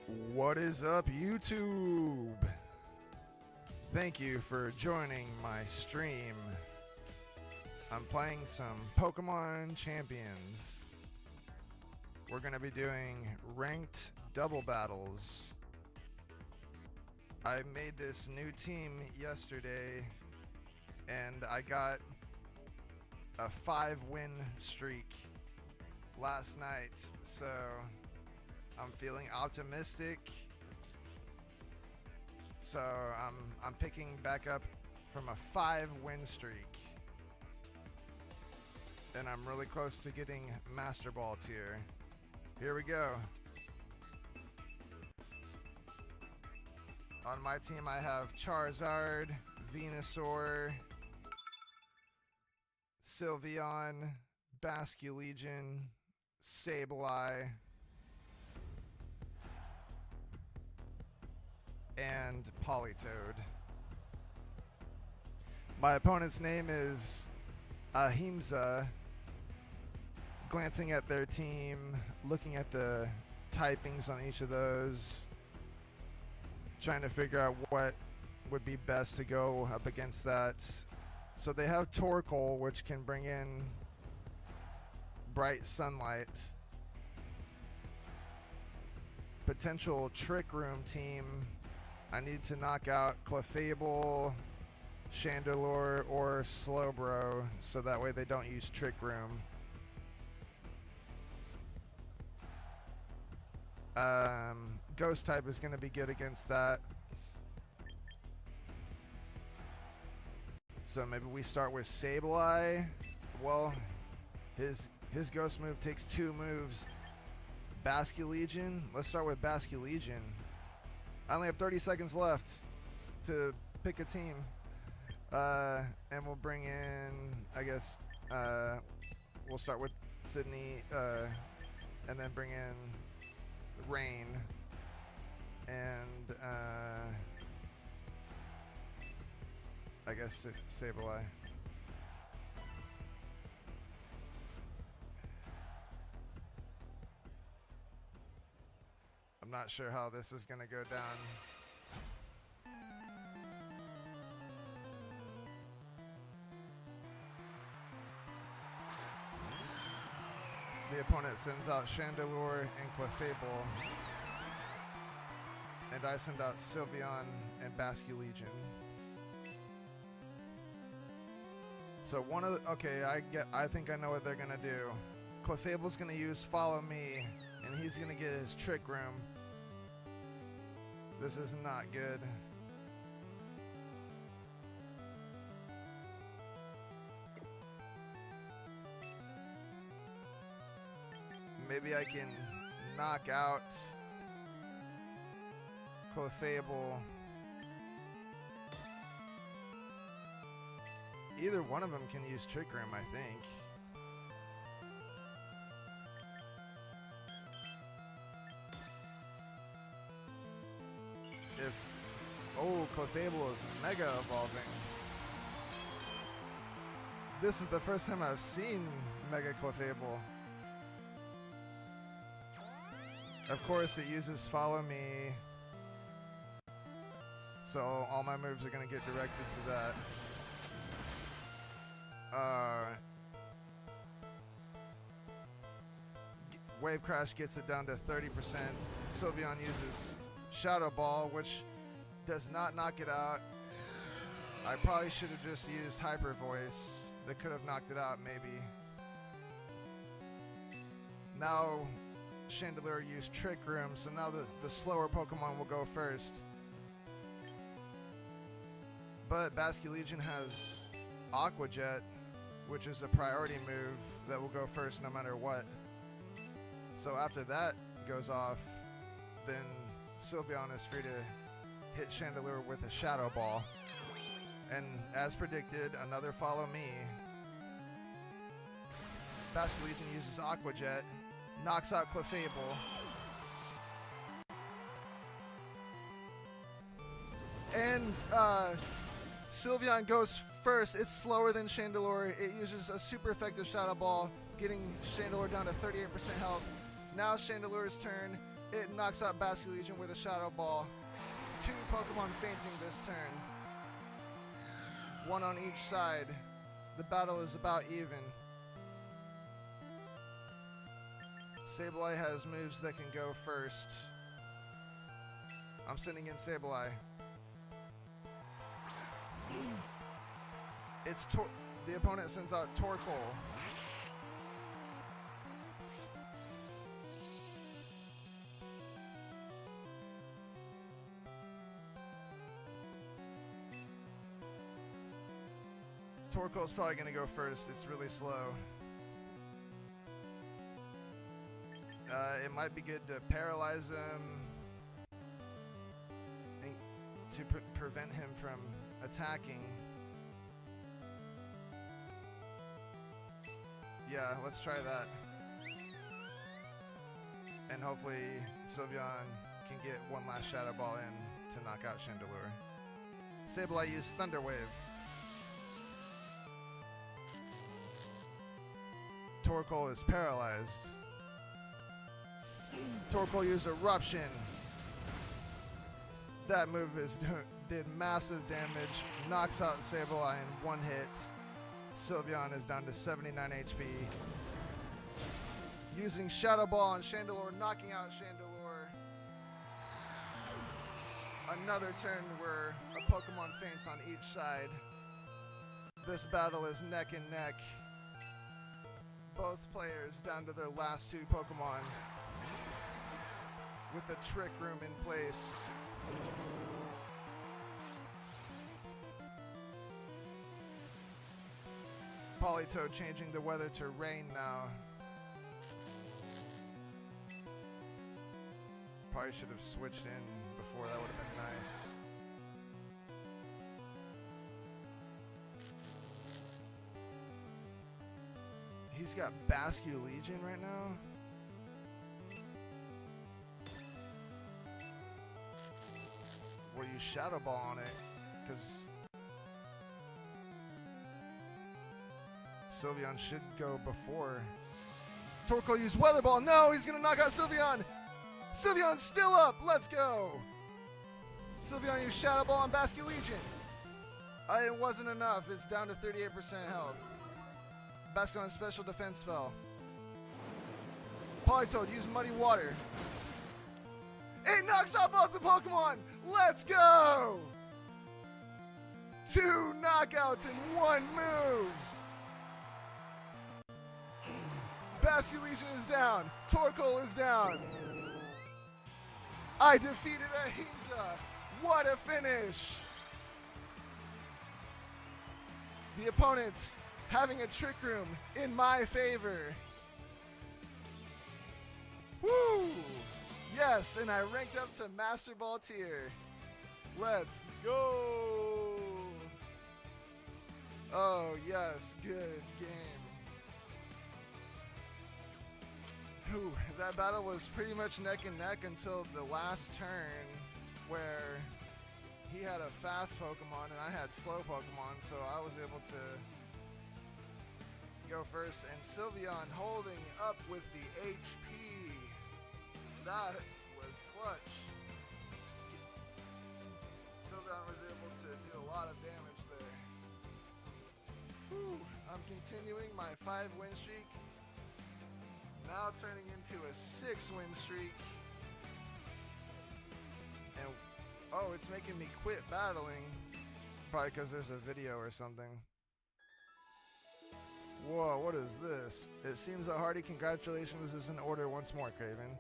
What is up, YouTube? Thank you for joining my stream. I'm playing some Pokemon Champions. We're going to be doing ranked double battles. I made this new team yesterday, and I got a 5-win streak last night, so I'm feeling optimistic. So I'm picking back up from a 5-win streak, and I'm really close to getting Master Ball tier. Here we go. On my team I have Charizard, Venusaur, Sylveon, Basculegion, Sableye, and Politoed. My opponent's name is Ahimsa. Glancing at their team, looking at the typings on each of those, trying to figure out what would be best to go up against that. So they have Torkoal, which can bring in bright sunlight. Potential Trick Room team. I need to knock out Clefable, Chandelure, or Slowbro, so that way they don't use Trick Room. Ghost type is going to be good against that. So maybe we start with Sableye. Well, his ghost move takes 2 moves. Basculegion. Let's start with Basculegion. I only have 30 seconds left to pick a team. And we'll bring in, I guess, we'll start with Sydney, and then bring in Rain. And, I guess Sableye. I'm not sure how this is going to go down. The opponent sends out Chandelure and Clefable, and I send out Sylveon and Basculegion. So one of the, okay, I think I know what they're gonna do. Clefable's gonna use Follow Me, and he's gonna get his Trick Room. This is not good. Maybe I can knock out Clefable. Either one of them can use Trick Room, I think. Oh, Clefable is Mega Evolving. This is the first time I've seen Mega Clefable. Of course, it uses Follow Me, so all my moves are going to get directed to that. Wave Crash gets it down to 30%. Sylveon uses Shadow Ball, which does not knock it out. I probably should have just used Hyper Voice. That could have knocked it out, maybe. Now Chandelure used Trick Room, so now the slower Pokemon will go first. But Basculegion has Aqua Jet, which is a priority move that will go first no matter what. So after that goes off, then Sylveon is free to hit Chandelure with a Shadow Ball. And as predicted, another Follow Me. Basculegion uses Aqua Jet, knocks out Clefable. And Sylveon goes first. It's slower than Chandelure. It uses a super effective Shadow Ball, getting Chandelure down to 38% health. Now Chandelure's turn. It knocks out Basculegion with a Shadow Ball. 2 Pokemon fainting this turn. 1 on each side. The battle is about even. Sableye has moves that can go first. I'm sending in Sableye. The opponent sends out Torkoal. Torkoal's probably going to go first. It's really slow. It might be good to paralyze him and to prevent him from attacking. Yeah, let's try that. And hopefully Sylveon can get one last Shadow Ball in to knock out Chandelure. Sableye used Thunder Wave. Torkoal is paralyzed. Torkoal used Eruption. That move did massive damage. Knocks out Sableye in 1 hit. Sylveon is down to 79 HP. Using Shadow Ball on Chandelure, knocking out Chandelure. Another turn where a Pokemon faints on each side. This battle is neck and neck. Both players down to their last 2 Pokemon with the Trick Room in place. Politoed changing the weather to rain now. Probably should have switched in before, that would have been nice. He's got Basculegion right now. We'll use Shadow Ball on it, because Sylveon should go before. Torkoal used Weather Ball. No, he's gonna knock out Sylveon. Sylveon's still up. Let's go. Sylveon used Shadow Ball on Basculegion. It wasn't enough. It's down to 38% health. Basculegion special defense fell. Politoed used Muddy Water. It knocks out both the Pokemon. Let's go. 2 knockouts in 1 move. Basculegion is down. Torkoal is down. I defeated Ahimsa. What a finish. The opponent having a Trick Room in my favor. Woo! Yes, and I ranked up to Master Ball tier. Let's go! Oh, yes, good game. Whew, that battle was pretty much neck and neck until the last turn, where he had a fast Pokemon and I had slow Pokemon, so I was able to go first. And Sylveon holding up with the HP. That was clutch. Sylveon was able to do a lot of damage there. Whew. I'm continuing my 5-win streak. Now turning into a 6-win streak. And oh, it's making me quit battling. Probably because there's a video or something. Whoa, what is this? It seems that hearty congratulations is in order once more, Craven.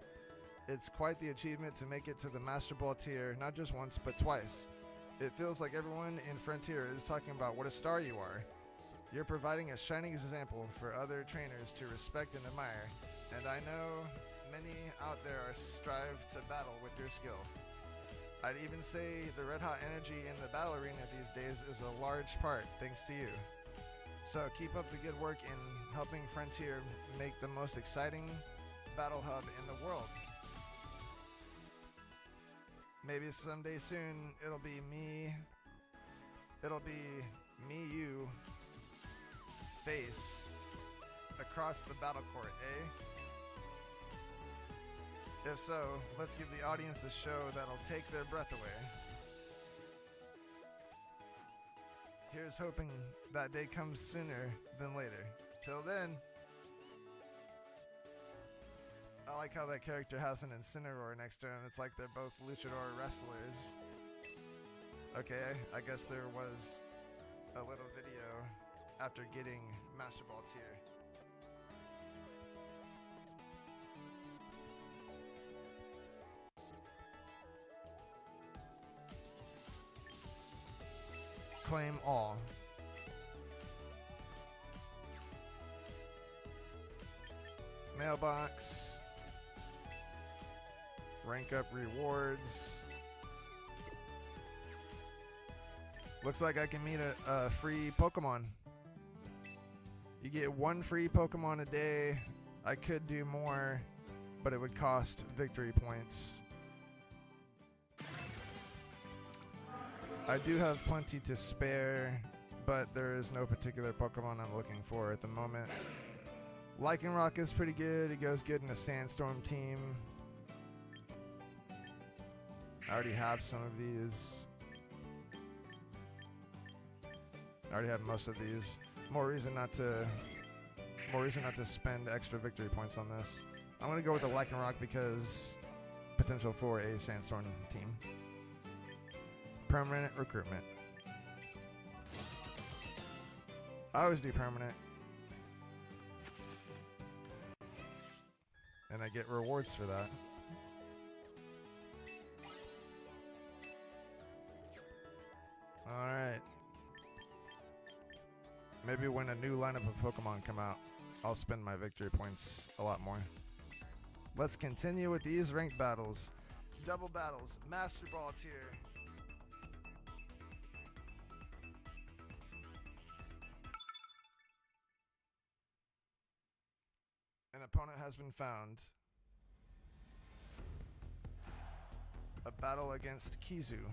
It's quite the achievement to make it to the Master Ball tier, not just once, but twice. It feels like everyone in Frontier is talking about what a star you are. You're providing a shining example for other trainers to respect and admire. And I know many out there are strive to battle with your skill. I'd even say the red hot energy in the battle arena these days is a large part thanks to you. So keep up the good work in helping Frontier make the most exciting battle hub in the world. Maybe someday soon it'll be me, you, face across the battle court, eh? If so, let's give the audience a show that'll take their breath away. Here's hoping that day comes sooner than later. Till then, I like how that character has an Incineroar next to him. It's like they're both luchador wrestlers. Okay, I guess there was a little video after getting Master Ball tier. Claim all. Mailbox. Rank up rewards. Looks like I can meet a free Pokemon. You get one free Pokemon a day. I could do more, but it would cost victory points. I do have plenty to spare, but there is no particular Pokemon I'm looking for at the moment. Lycanroc is pretty good. He goes good in a Sandstorm team. I already have some of these. I already have most of these. More reason not to spend extra victory points on this. I'm gonna go with the Lycanroc because potential for a Sandstorm team. Permanent recruitment. I always do permanent. And I get rewards for that. Alright. Maybe when a new lineup of Pokemon come out, I'll spend my victory points a lot more. Let's continue with these ranked battles. Double battles, Master Ball tier. An opponent has been found. A battle against Kizu.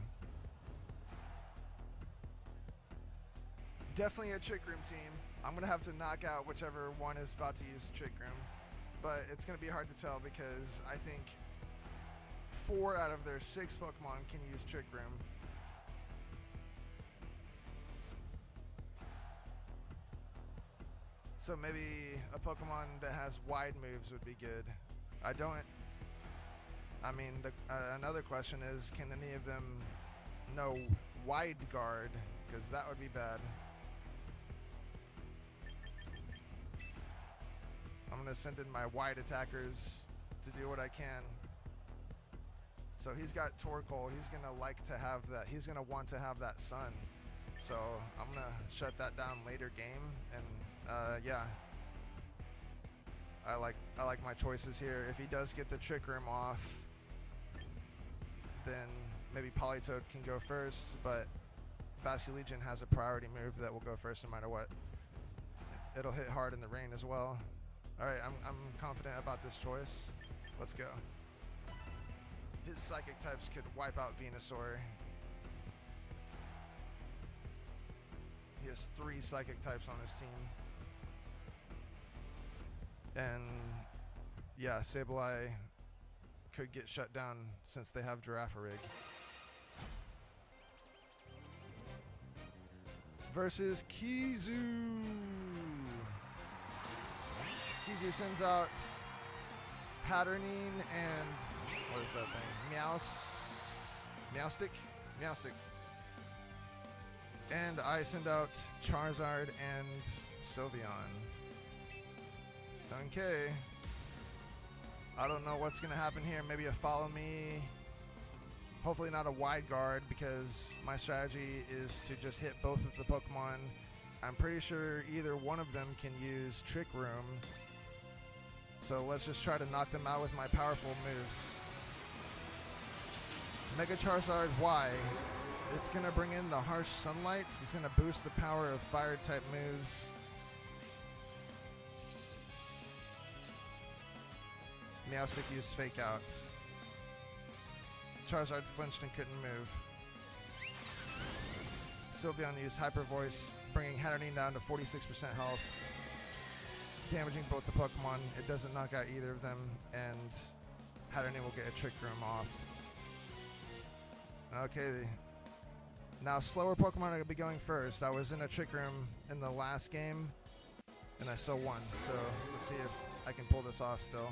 Definitely a Trick Room team. I'm going to have to knock out whichever one is about to use Trick Room. But it's going to be hard to tell because I think 4 out of their 6 Pokemon can use Trick Room. So maybe a Pokemon that has wide moves would be good. Another question is, can any of them know Wide Guard? Because that would be bad. I'm going to send in my wide attackers to do what I can. So he's got Torkoal. He's going to like to have that. He's going to want to have that Sun. So I'm going to shut that down later game. And yeah. I like my choices here. If he does get the Trick Room off, then maybe Politoed can go first. But Basculegion has a priority move that will go first no matter what. It'll hit hard in the rain as well. Alright, I'm confident about this choice. Let's go. His Psychic types could wipe out Venusaur. He has 3 Psychic types on his team. And yeah, Sableye could get shut down since they have Girafarig. Versus Kizu. Kizu sends out Patterning and what is that thing? Meowstic. And I send out Charizard and Sylveon. Okay. I don't know what's gonna happen here. Maybe a Follow Me. Hopefully not a Wide Guard because my strategy is to just hit both of the Pokemon. I'm pretty sure either one of them can use Trick Room. So let's just try to knock them out with my powerful moves. Mega Charizard Y. It's going to bring in the Harsh Sunlight. It's going to boost the power of fire type moves. Meowstic used Fake Out. Charizard flinched and couldn't move. Sylveon used Hyper Voice, bringing Hatterene down to 46% health. Damaging both the Pokemon. It doesn't knock out either of them, and Hatterene will get a Trick Room off. Okay. Now slower Pokemon are going to be going first. I was in a Trick Room in the last game, and I still won. So let's see if I can pull this off still.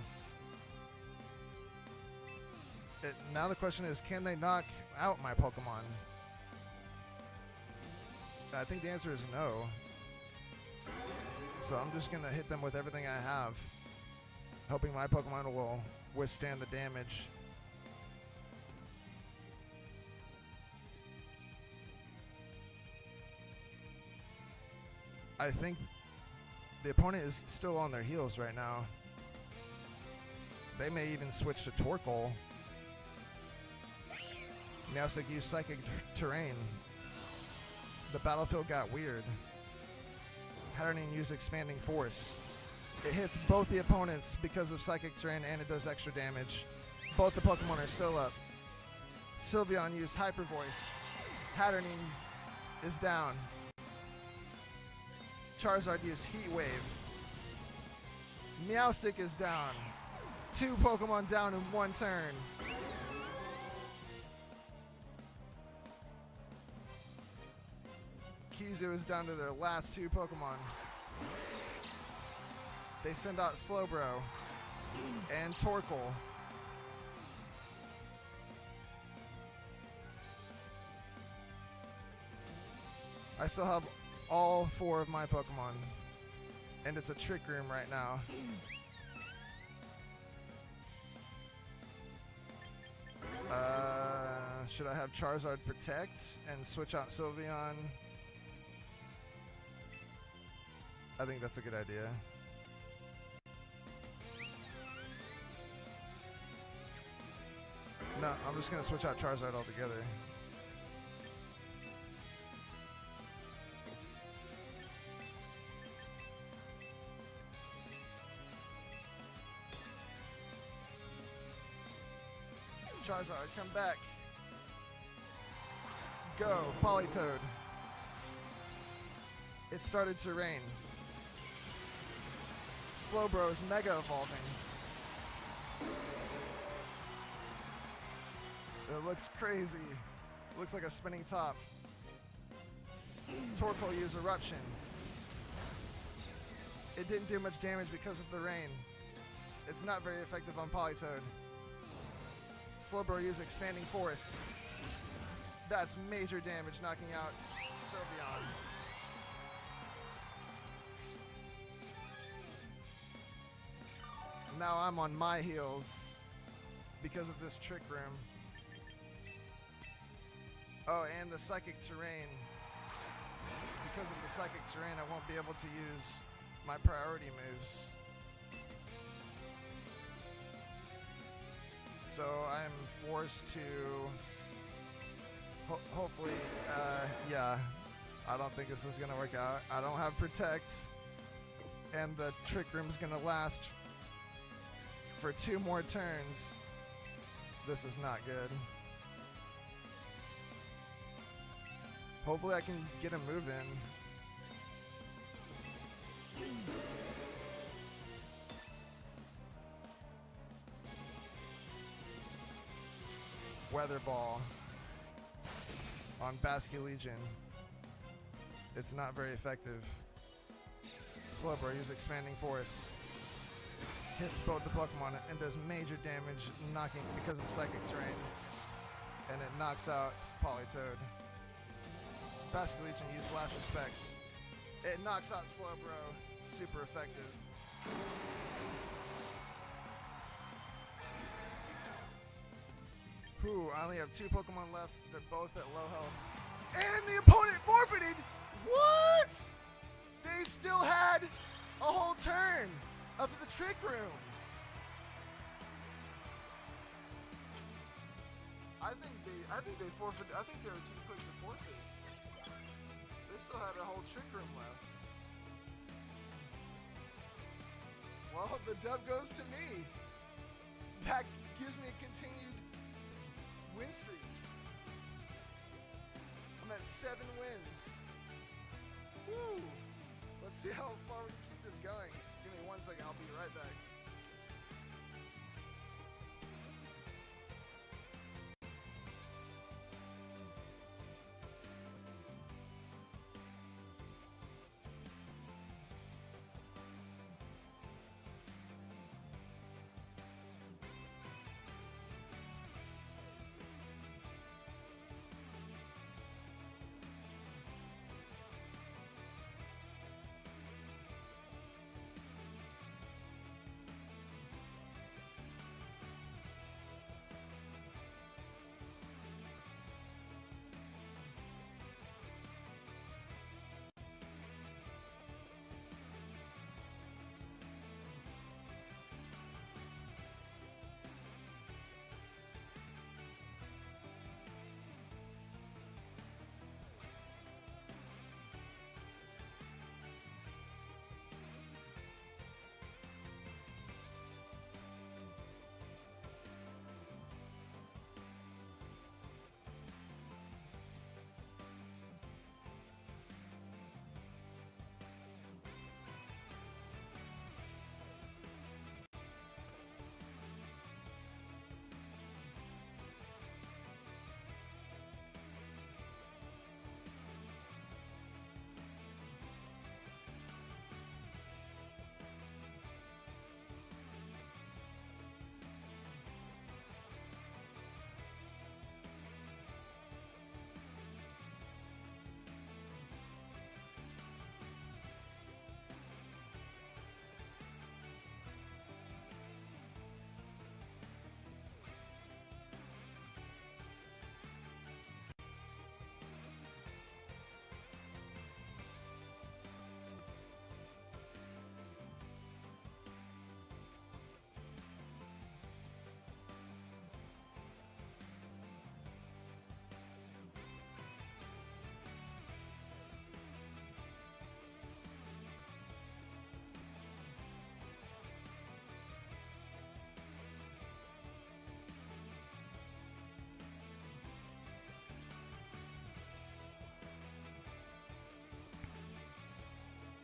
Now the question is, can they knock out my Pokemon? I think the answer is no. So I'm just going to hit them with everything I have, hoping my Pokemon will withstand the damage. I think the opponent is still on their heels right now. They may even switch to Torkoal. Meowstic used Psychic Terrain. The battlefield got weird. Hatterene used Expanding Force. It hits both the opponents because of Psychic Terrain, and it does extra damage. Both the Pokemon are still up. Sylveon used Hyper Voice. Hatterene is down. Charizard used Heat Wave. Meowstic is down. 2 Pokemon down in 1 turn. Kizu is down to their last 2 Pokemon. They send out Slowbro and Torkoal. I still have all 4 of my Pokemon, and it's a Trick Room right now. Should I have Charizard Protect and switch out Sylveon? I think that's a good idea. No, I'm just going to switch out Charizard altogether. Charizard, come back. Go, Politoed. It started to rain. Slowbro is Mega Evolving. It looks crazy. It looks like a spinning top. Torkoal used Eruption. It didn't do much damage because of the rain. It's not very effective on Politoed. Slowbro used Expanding Force. That's major damage, knocking out Sylveon. Now I'm on my heels because of this Trick Room. Oh, and the Psychic Terrain. Because of the Psychic Terrain, I won't be able to use my priority moves. So I'm forced to hopefully, yeah, I don't think this is gonna work out. I don't have Protect, and the Trick Room's gonna last for 2 more turns. This is not good. Hopefully I can get a move in. Weather Ball on Basculegion. It's not very effective. Slowbro uses Expanding Force. Hits both the Pokemon and does major damage, knocking because of Psychic Terrain. And it knocks out Politoed. Basculegion used Lash of Specs. It knocks out Slowbro. Super effective. Whew, I only have 2 Pokemon left. They're both at low health. And the opponent forfeited! What? They still had a whole turn of the Trick Room. I think they forfeited. I think they were too quick to forfeit. They still had a whole Trick Room left. Well, the dub goes to me. That gives me a continued win streak. I'm at 7 wins. Woo! Let's see how far we can keep this going. Give me 1 second, I'll be right back.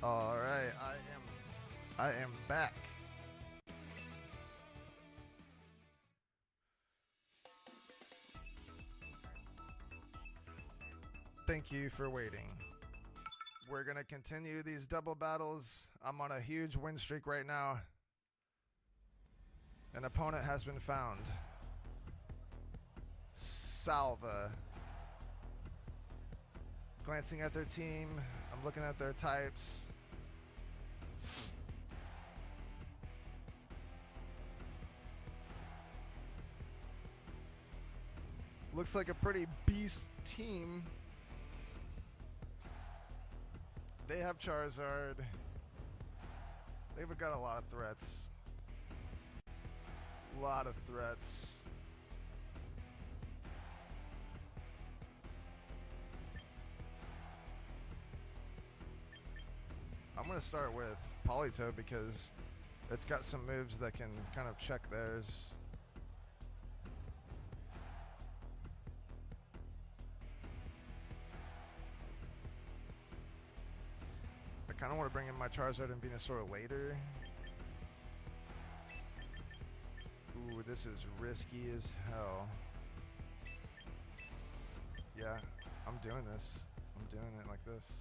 All right, I am back. Thank you for waiting. We're gonna continue these double battles. I'm on a huge win streak right now. An opponent has been found. Salva. Glancing at their team, I'm looking at their types. Looks like a pretty beast team. They have Charizard. They've got a lot of threats. Lot of threats. I'm going to start with Politoed because it's got some moves that can kind of check theirs. I kind of want to bring in my Charizard and Venusaur later. Ooh, this is risky as hell. Yeah, I'm doing this. I'm doing it like this.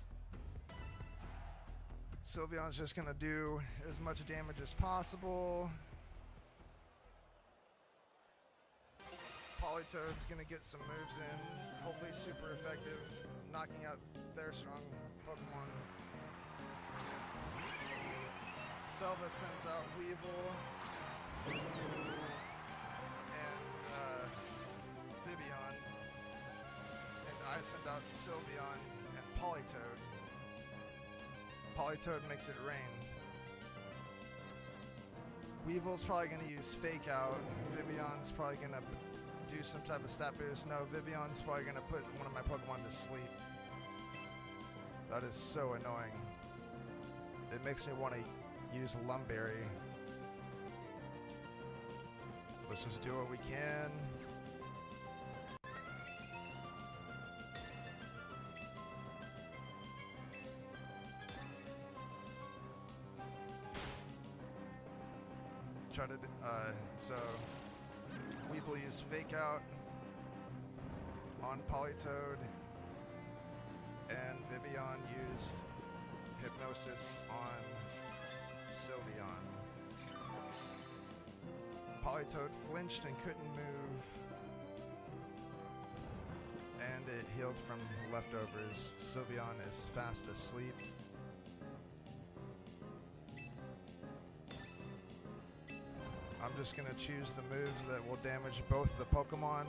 Sylveon's just gonna do as much damage as possible. Politoed's gonna get some moves in, hopefully super effective, knocking out their strong Pokemon. Selva sends out Weevil and Vivian, and I send out Sylveon and Politoed. Politoed makes it rain. Weevil's probably going to use Fake Out. Vivian's probably going to do some type of stat boost. No, Vivian's probably going to put one of my Pokemon to sleep. That is so annoying. It makes me want to use Lumberry. Let's just do what we can. Try to, so Weevil used Fake Out on Politoed, and Vivian used Hypnosis on Sylveon. Politoed flinched and couldn't move, and it healed from leftovers. Sylveon is fast asleep. I'm just going to choose the move that will damage both the Pokemon.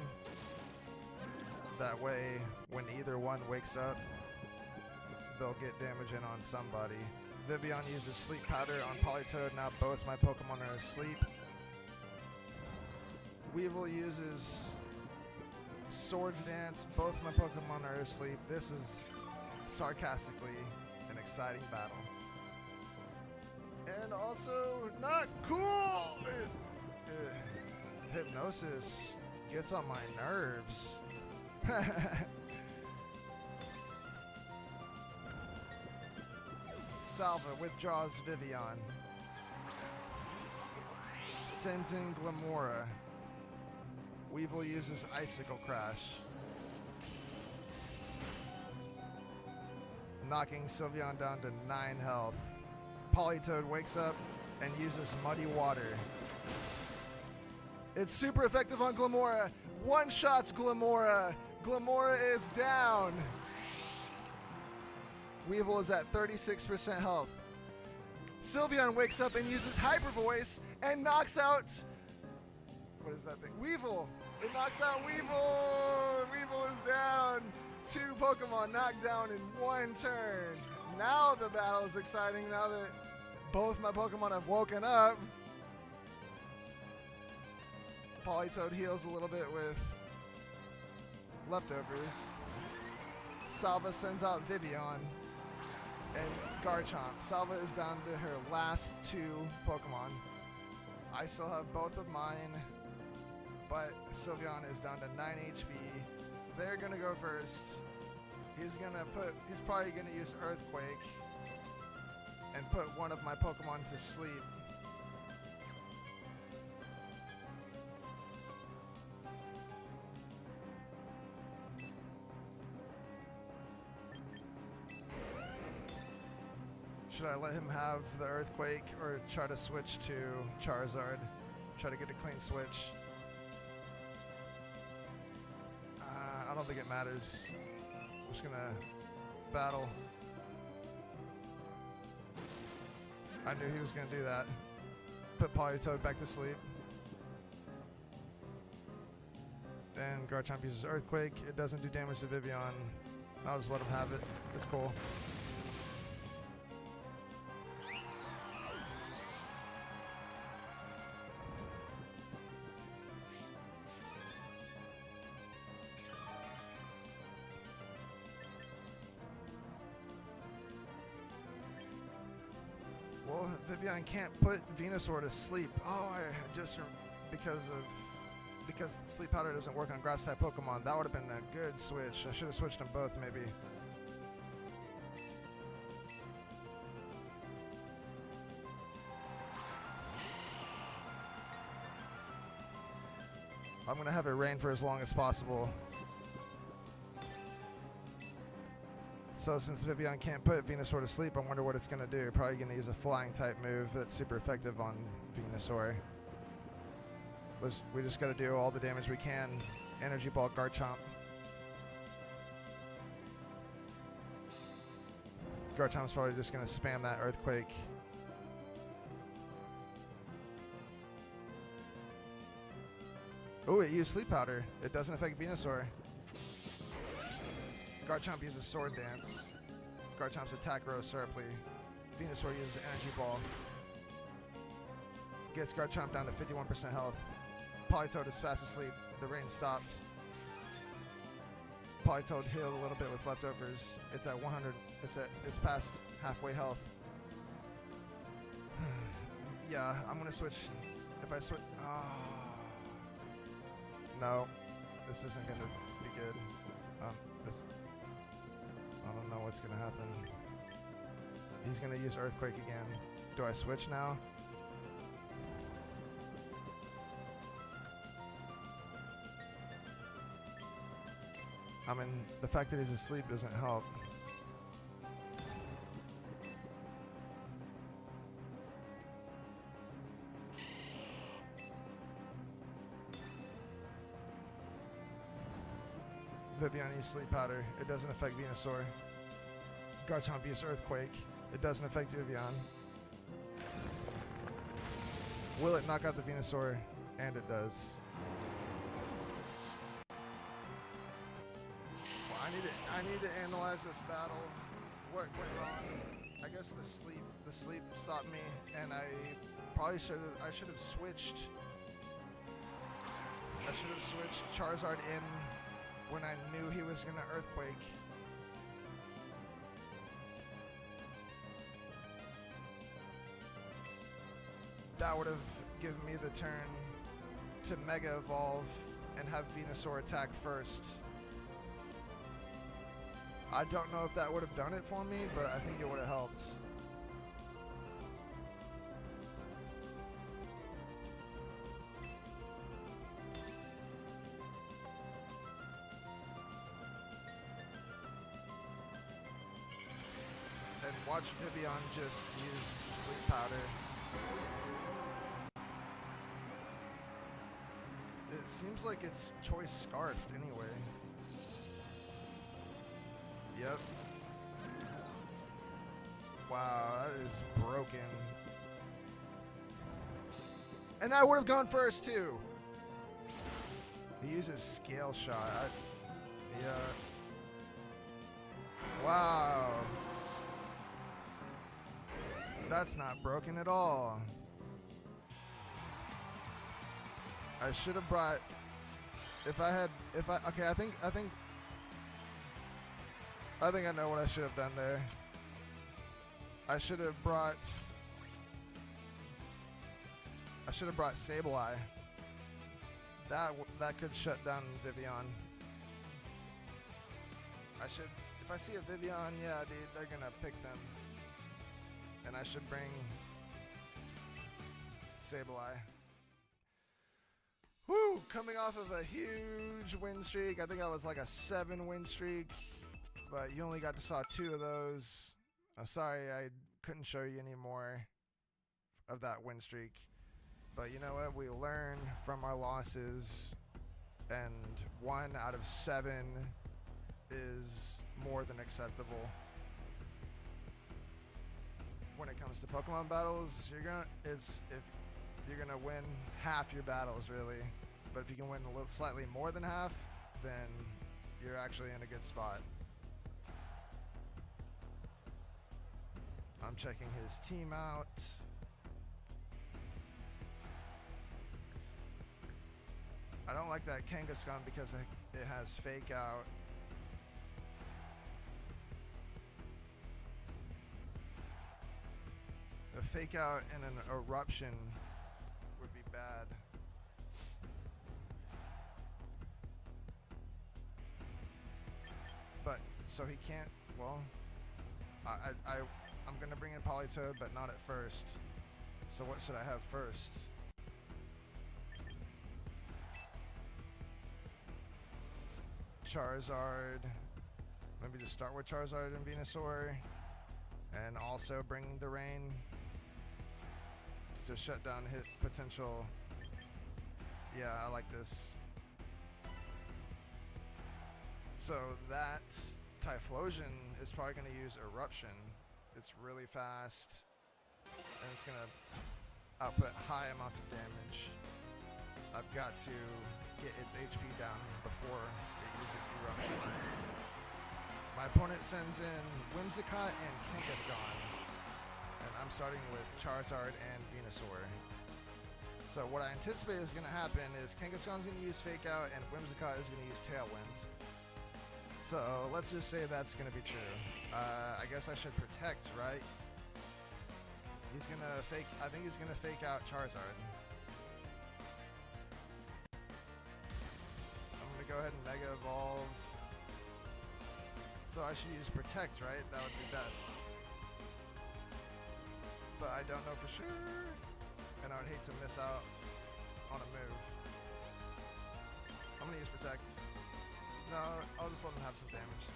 That way, when either one wakes up, they'll get damage in on somebody. Vivian uses Sleep Powder on Politoed. Now both my Pokemon are asleep. Weevil uses Swords Dance. Both my Pokemon are asleep. This is sarcastically an exciting battle. And also not cool! Hypnosis gets on my nerves. Salva withdraws Vivian. Sends in Glamora. Weevil uses Icicle Crash, knocking Sylveon down to 9 health. Politoed wakes up and uses Muddy Water. It's super effective on Glamora. One-shots Glamora. Glamora is down. Weevil is at 36% health. Sylveon wakes up and uses Hyper Voice and knocks out... What is that thing? Weevil! It knocks out Weevil! Weevil is down! 2 Pokemon knocked down in 1 turn. Now the battle is exciting now that both my Pokemon have woken up. Politoed heals a little bit with leftovers. Salva sends out Vivian and Garchomp. Salva is down to her last 2 Pokemon. I still have both of mine, but Sylveon is down to 9 HP. They're gonna go first. He's probably gonna use Earthquake. and put one of my Pokemon to sleep. Should I let him have the Earthquake or try to switch to Charizard? Try to get a clean switch. I don't think it matters. I'm just gonna battle. I knew he was gonna do that. Put Politoed back to sleep. Then Garchomp uses Earthquake. It doesn't do damage to Vivian. I'll just let him have it. It's cool. Well, Vivian can't put Venusaur to sleep. Oh, I just because Sleep Powder doesn't work on Grass type Pokemon. That would have been a good switch. I should have switched them both, maybe. I'm gonna have it rain for as long as possible. So since Vivian can't put Venusaur to sleep, I wonder what it's going to do. Probably going to use a flying type move that's super effective on Venusaur. We just got to do all the damage we can. Energy Ball Garchomp. Garchomp's probably just going to spam that Earthquake. Oh, it used Sleep Powder. It doesn't affect Venusaur. Garchomp uses Sword Dance. Garchomp's attack rose sharply. Venusaur uses Energy Ball. Gets Garchomp down to 51% health. Politoed is fast asleep. The rain stopped. Politoed healed a little bit with leftovers. It's at 100. It's past halfway health. Yeah, I'm gonna switch. If I switch, no, this isn't gonna be good. I don't know what's gonna happen. He's gonna use Earthquake again. Do I switch now? I mean, the fact that he's asleep doesn't help. Vivian used Sleep Powder. It doesn't affect Venusaur. Garchomp used Earthquake. It doesn't affect Vivian. Will it knock out the Venusaur? And it does. Well, I need to analyze this battle. What went wrong? I guess the sleep stopped me, and I should have switched. I should have switched Charizard in when I knew he was gonna Earthquake. That would have given me the turn to Mega Evolve and have Venusaur attack first. I don't know if that would have done it for me, but I think it would have helped. And watch Vivian just use Sleep Powder. It seems like it's Choice Scarfed anyway. Yep. Wow, that is broken. And I would have gone first too. He uses Scale Shot. Yeah. Wow. That's not broken at all. I should have brought. Okay, I think I know what I should have done there. I should have brought Sableye. That could shut down Vivian. If I see a Vivian, yeah, dude, they're gonna pick them. And I should bring Sableye. Woo! Coming off of a huge win streak. I think I was like a 7 win streak, but you only got to saw 2 of those. I'm sorry I couldn't show you any more of that win streak. But you know what? We learn from our losses, and 1 out of 7 is more than acceptable. When it comes to Pokemon battles, you're gonna win half your battles, really. But if you can win a little slightly more than half, then you're actually in a good spot. I'm checking his team out. I don't like that Kangaskhan because it has Fake Out. A Fake Out and an Eruption would be bad. But so he can't. Well, I'm gonna bring in Politoed, but not at first. So what should I have first? Charizard. Maybe just start with Charizard and Venusaur, and also bring the Rain to shut down hit potential. Yeah, I like this. So that Typhlosion is probably going to use Eruption. It's really fast, and it's going to output high amounts of damage. I've got to get its HP down before it uses Eruption. My opponent sends in Whimsicott and Kangaskhan, and I'm starting with Charizard and Venusaur. So what I anticipate is going to happen is Kangaskhan's going to use Fake Out and Whimsicott is going to use Tailwind. So let's just say that's going to be true. I guess I should Protect, right? He's going to I think he's going to Fake Out Charizard. I'm going to go ahead and Mega Evolve. So I should use Protect, right? That would be best. But I don't know for sure. And I would hate to miss out on a move. I'm going to use Protect. No, I'll just let him have some damage.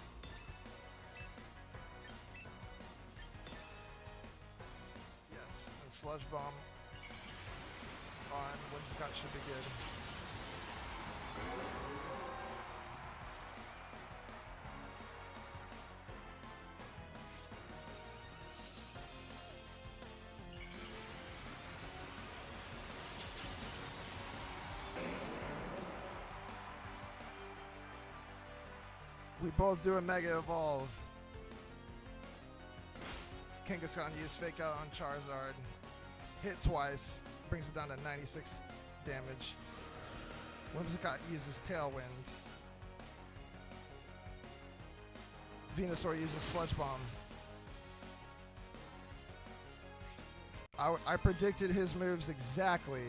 Yes, and Sludge Bomb on Whimsicott should be good. We both do a Mega Evolve. Kangaskhan used Fake Out on Charizard. Hit twice. Brings it down to 96 damage. Whimsicott uses Tailwind. Venusaur uses Sludge Bomb. I predicted his moves exactly.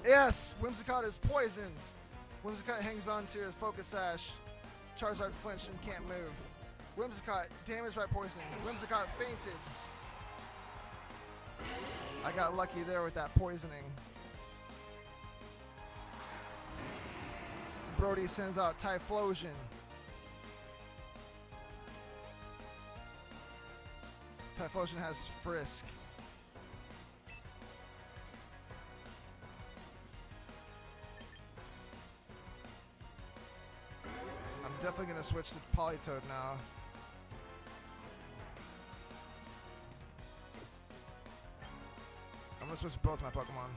Yes! Whimsicott is poisoned! Whimsicott hangs on to his Focus Sash. Charizard flinched and can't move. Whimsicott damaged by poisoning. Whimsicott fainted. I got lucky there with that poisoning. Brody sends out Typhlosion. Typhlosion has Frisk. I'm definitely going to switch to Politoed now. I'm going to switch both my Pokemon.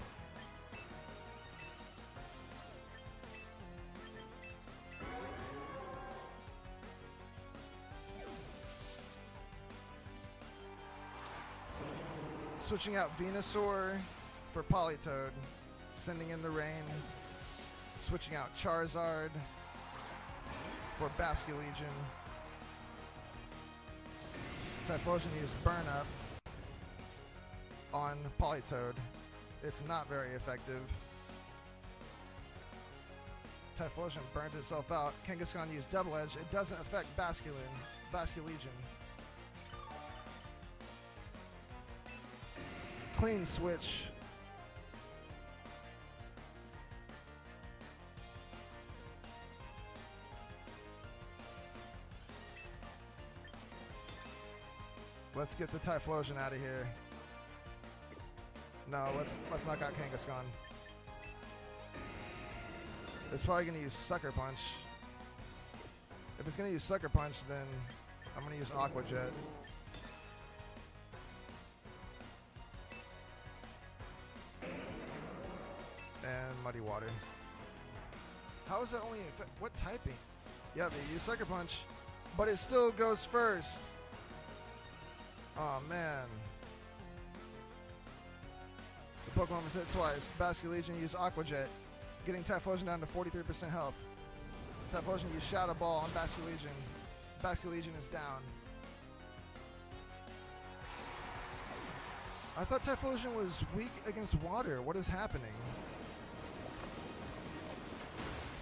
Switching out Venusaur for Politoed. Sending in the Rain. Switching out Charizard for Basculegion. Typhlosion used Burn Up on Politoed. It's not very effective. Typhlosion burned itself out. Kangaskhan used Double Edge. It doesn't affect Basculegion. clean switch. Let's get the Typhlosion out of here. No, let's knock out Kangaskhan. It's probably gonna use Sucker Punch. If it's gonna use Sucker Punch, then I'm gonna use Aqua Jet. And Muddy Water. How is that only what typing? Yeah, they use Sucker Punch, but it still goes first. Oh man. The Pokemon was hit twice. Basculegion used Aqua Jet, getting Typhlosion down to 43% health. Typhlosion used Shadow Ball on Basculegion. Basculegion is down. I thought Typhlosion was weak against water. What is happening?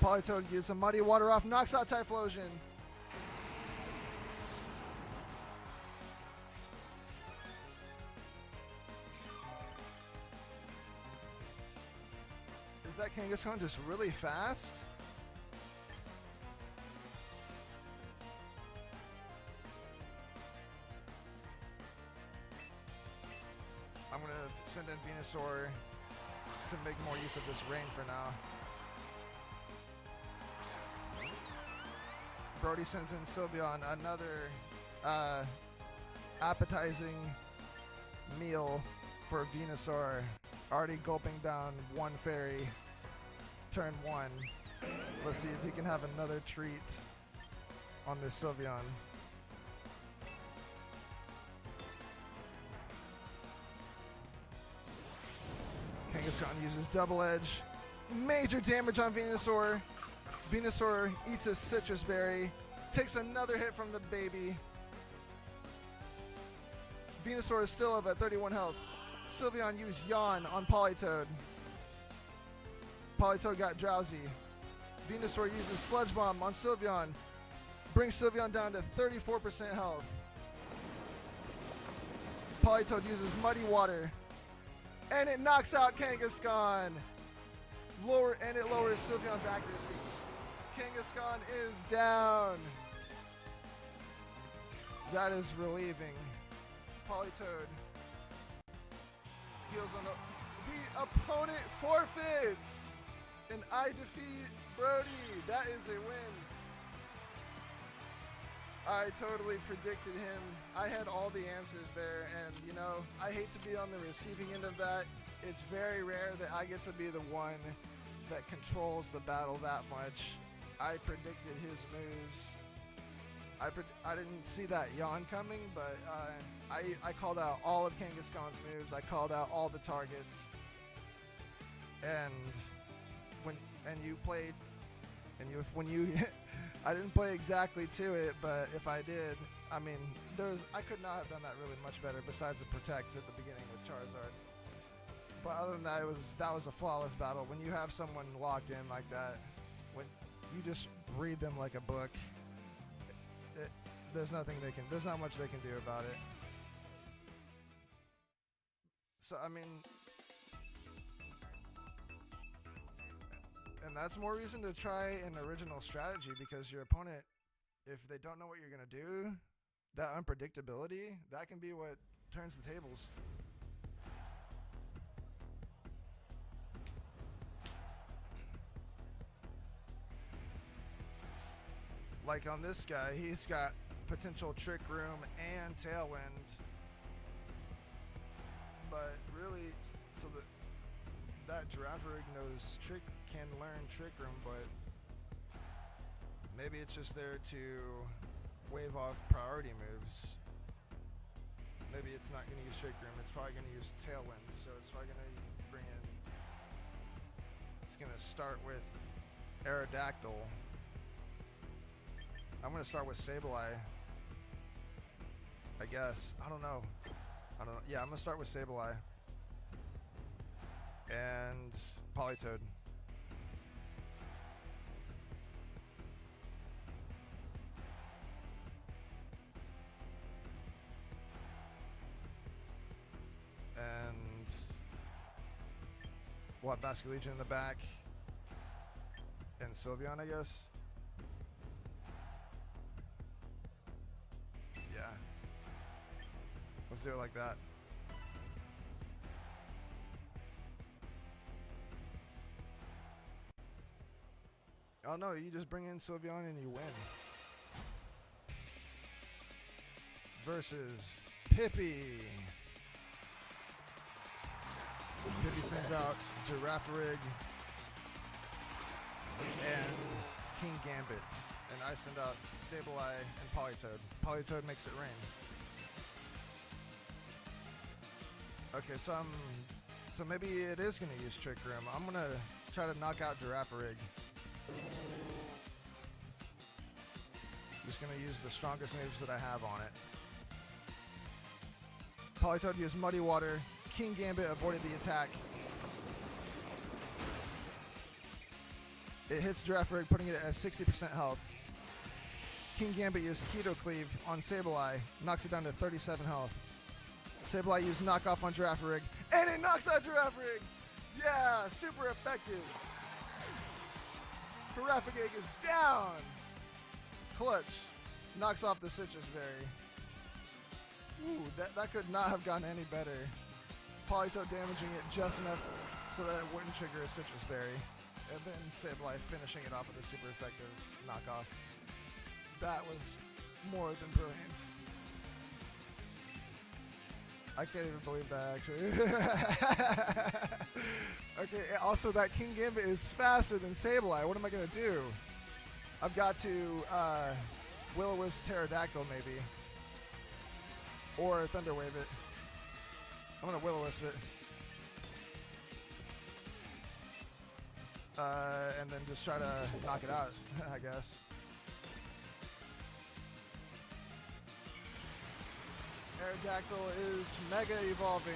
Politoed used some Muddy Water off, knocks out Typhlosion. Is that Kangaskhan just really fast? I'm gonna send in Venusaur to make more use of this rain for now. Brody sends in Sylveon, another appetizing meal for Venusaur. Already gulping down one fairy. Turn 1. Let's see if he can have another treat on this Sylveon. Kangaskhan uses Double Edge. Major damage on Venusaur. Venusaur eats a Citrus Berry. Takes another hit from the baby. Venusaur is still up at 31 health. Sylveon used Yawn on Politoed. Politoed got drowsy. Venusaur uses Sludge Bomb on Sylveon. Brings Sylveon down to 34% health. Politoed uses Muddy Water. And it knocks out Kangaskhan. And it lowers Sylveon's accuracy. Kangaskhan is down. That is relieving. Politoed heals on the opponent forfeits. And I defeat Brody. That is a win. I totally predicted him. I had all the answers there, and you know, I hate to be on the receiving end of that. It's very rare that I get to be the one that controls the battle that much. I predicted his moves. I didn't see that Yawn coming, but I called out all of Kangaskhan's moves. I called out all the targets, and when you played, when you I didn't play exactly to it, but if I did, I mean, I could not have done that really much better besides the Protect at the beginning with Charizard. But other than that, that was a flawless battle. When you have someone locked in like that, when you just read them like a book, there's not much they can do about it. So I mean, and that's more reason to try an original strategy, because your opponent, if they don't know what you're gonna do, that unpredictability, that can be what turns the tables. Like on this guy, he's got potential Trick Room and Tailwind. But really, so that Girafarig knows can learn Trick Room, but maybe it's just there to wave off priority moves. Maybe it's not going to use Trick Room, it's probably going to use Tailwind, so it's probably going to bring in... It's going to start with Aerodactyl. I'm going to start with Sableye, I guess. I don't know. Yeah, I'm going to start with Sableye. And Politoed. And What, Basket Legion in the back? And Sylveon, I guess? Yeah. Let's do it like that. Oh no, you just bring in Sylveon and you win. Versus Pippi. Pippi sends out Girafarig and King Gambit. And I send out Sableye and Politoed. Politoed makes it rain. Okay, so maybe it is gonna use Trick Room. I'm gonna try to knock out Girafarig. Just gonna use the strongest moves that I have on it. Politoed used Muddy Water. King Gambit avoided the attack. It hits Girafarig, putting it at 60% health. King Gambit used Keto Cleave on Sableye, knocks it down to 37 health. Sableye used Knockoff on Girafarig, and it knocks out Girafarig! Yeah, super effective. Girafarig is down! Clutch. Knocks off the Citrus Berry. Ooh, that could not have gotten any better. Politoed damaging it just enough so that it wouldn't trigger a Citrus Berry. And then Sableye finishing it off with a super effective knockoff. That was more than brilliant. I can't even believe that, actually. Okay, also that King Gambit is faster than Sableye. What am I going to do? I've got to Will-O-Wisp Pterodactyl, maybe. Or Thunder Wave it. I'm going to Will-O-Wisp it. And then just try to knock it out, I guess. Aerodactyl is Mega Evolving.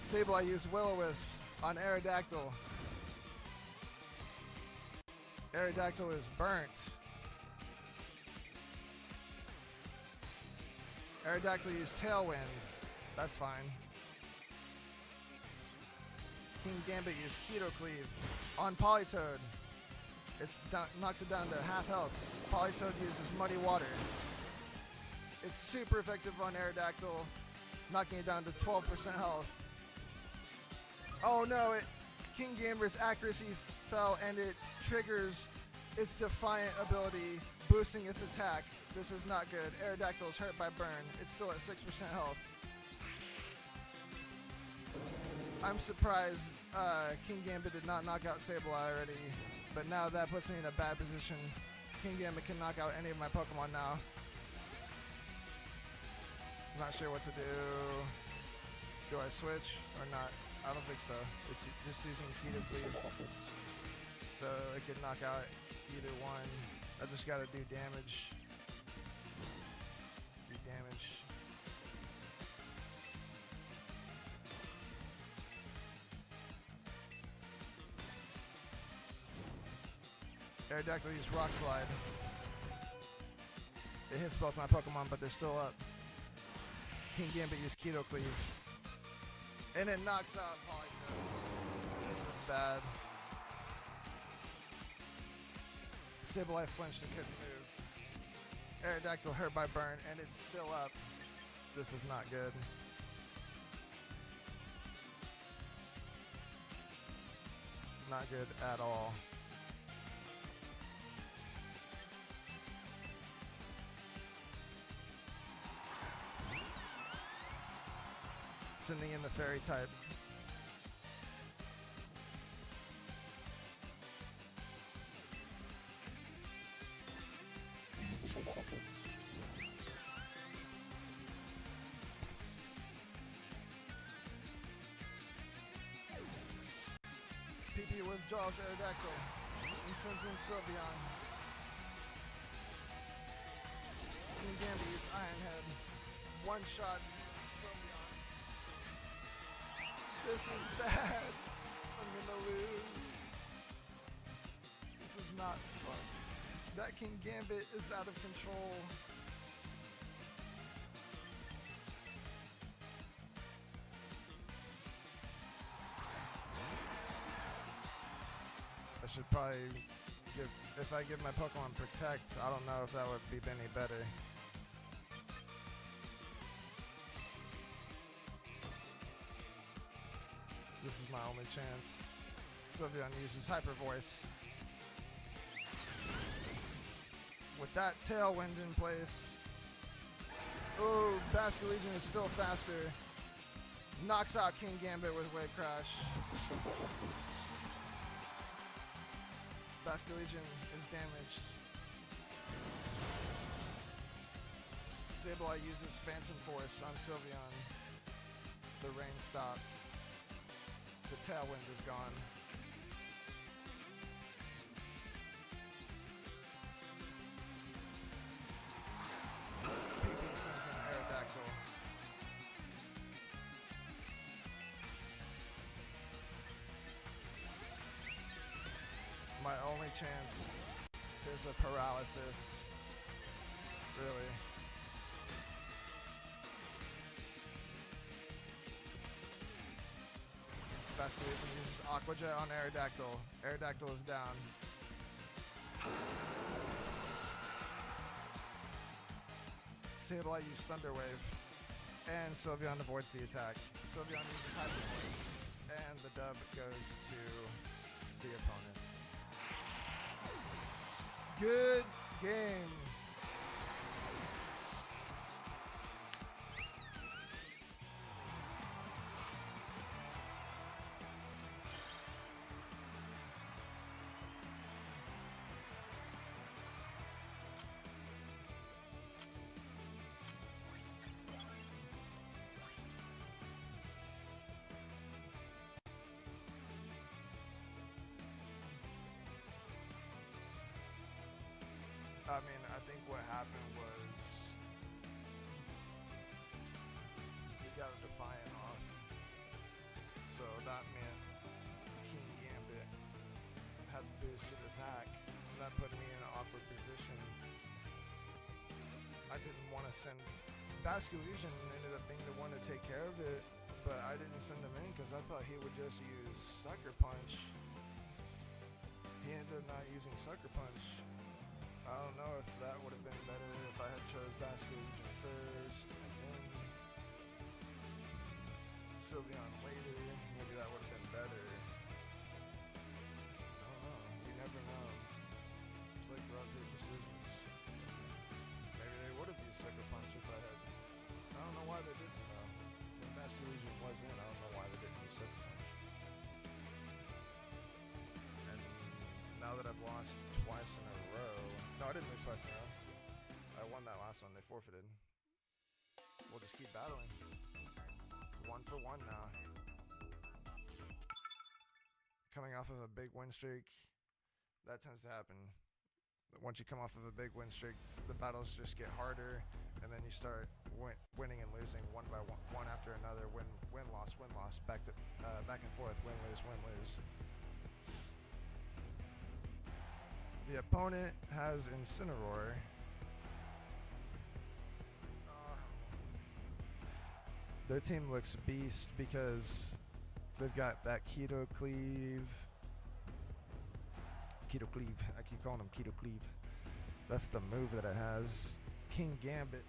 Sableye used Will-O-Wisp on Aerodactyl. Aerodactyl is burnt. Aerodactyl used Tailwind. That's fine. King Gambit used Keto Cleave on Politoed. Knocks it down to half health. Politoed uses Muddy Water. It's super effective on Aerodactyl, knocking it down to 12% health. Oh no, King Gambit's accuracy fell and it triggers its Defiant ability, boosting its attack. This is not good. Aerodactyl is hurt by burn. It's still at 6% health. I'm surprised King Gambit did not knock out Sableye already, but now that puts me in a bad position. King Gambit can knock out any of my Pokemon now. Not sure what to do. Do I switch or not? I don't think so. It's just using Keto Cleave. So it could knock out either one. I just gotta do damage. Do damage. Aerodactyl used Rock Slide. It hits both my Pokemon, but they're still up. King Gambit used Keto Cleave. And it knocks out Politoed. This is bad. Sableye flinched and couldn't move. Aerodactyl hurt by burn, and it's still up. This is not good. Not good at all. Sending in the Fairy type. PP withdraws Aerodactyl and sends in Sylveon. King Gambit used Iron Head. One shots Sylveon. This is bad. I'm gonna lose. This is not fun. That King Gambit is out of control. should probably give, if I give my Pokemon Protect, I don't know if that would be any better. This is my only chance. Sylveon uses Hyper Voice. With that Tailwind in place. Oh, Basculegion is still faster. Knocks out Kingambit with Wave Crash. Basculegion is damaged. Sableye uses Phantom Force on Sylveon. The rain stopped. The Tailwind is gone. PP sends in Aerodactyl. My only chance is a paralysis. Really. Basculegion uses Aqua Jet on Aerodactyl. Aerodactyl is down. Sableye uses Thunder Wave. And Sylveon avoids the attack. Sylveon uses Hyper Voice. And the dub goes to the opponent. Good game. I mean, I think what happened was we got a Defiant off. So that meant Kingambit had boosted attack. And that put me in an awkward position. I didn't want to send... Basculegion ended up being the one to take care of it, but I didn't send him in because I thought he would just use Sucker Punch. He ended up not using Sucker Punch. I don't know if that would have been better if I had chose Basculegion first and then Sylveon later. Maybe that would have been better. I don't know. You never know. It's like rock, paper, scissors. Maybe they would have used Sucker Punch if I had. I don't know why they didn't though. When Basculegion was in, I don't know why they didn't use Sucker Punch. And now that I've lost twice in a row. No, I didn't lose twice in a row. I won that last one. They forfeited. We'll just keep battling. 1 for 1 now. Coming off of a big win streak, that tends to happen. Once you come off of a big win streak, the battles just get harder, and then you start winning and losing one by one after another. Win, loss, back and forth. Win, lose. The opponent has Incineroar. Their team looks beast because they've got that Keto Cleave. I keep calling him Keto Cleave. That's the move that it has. Kingambit.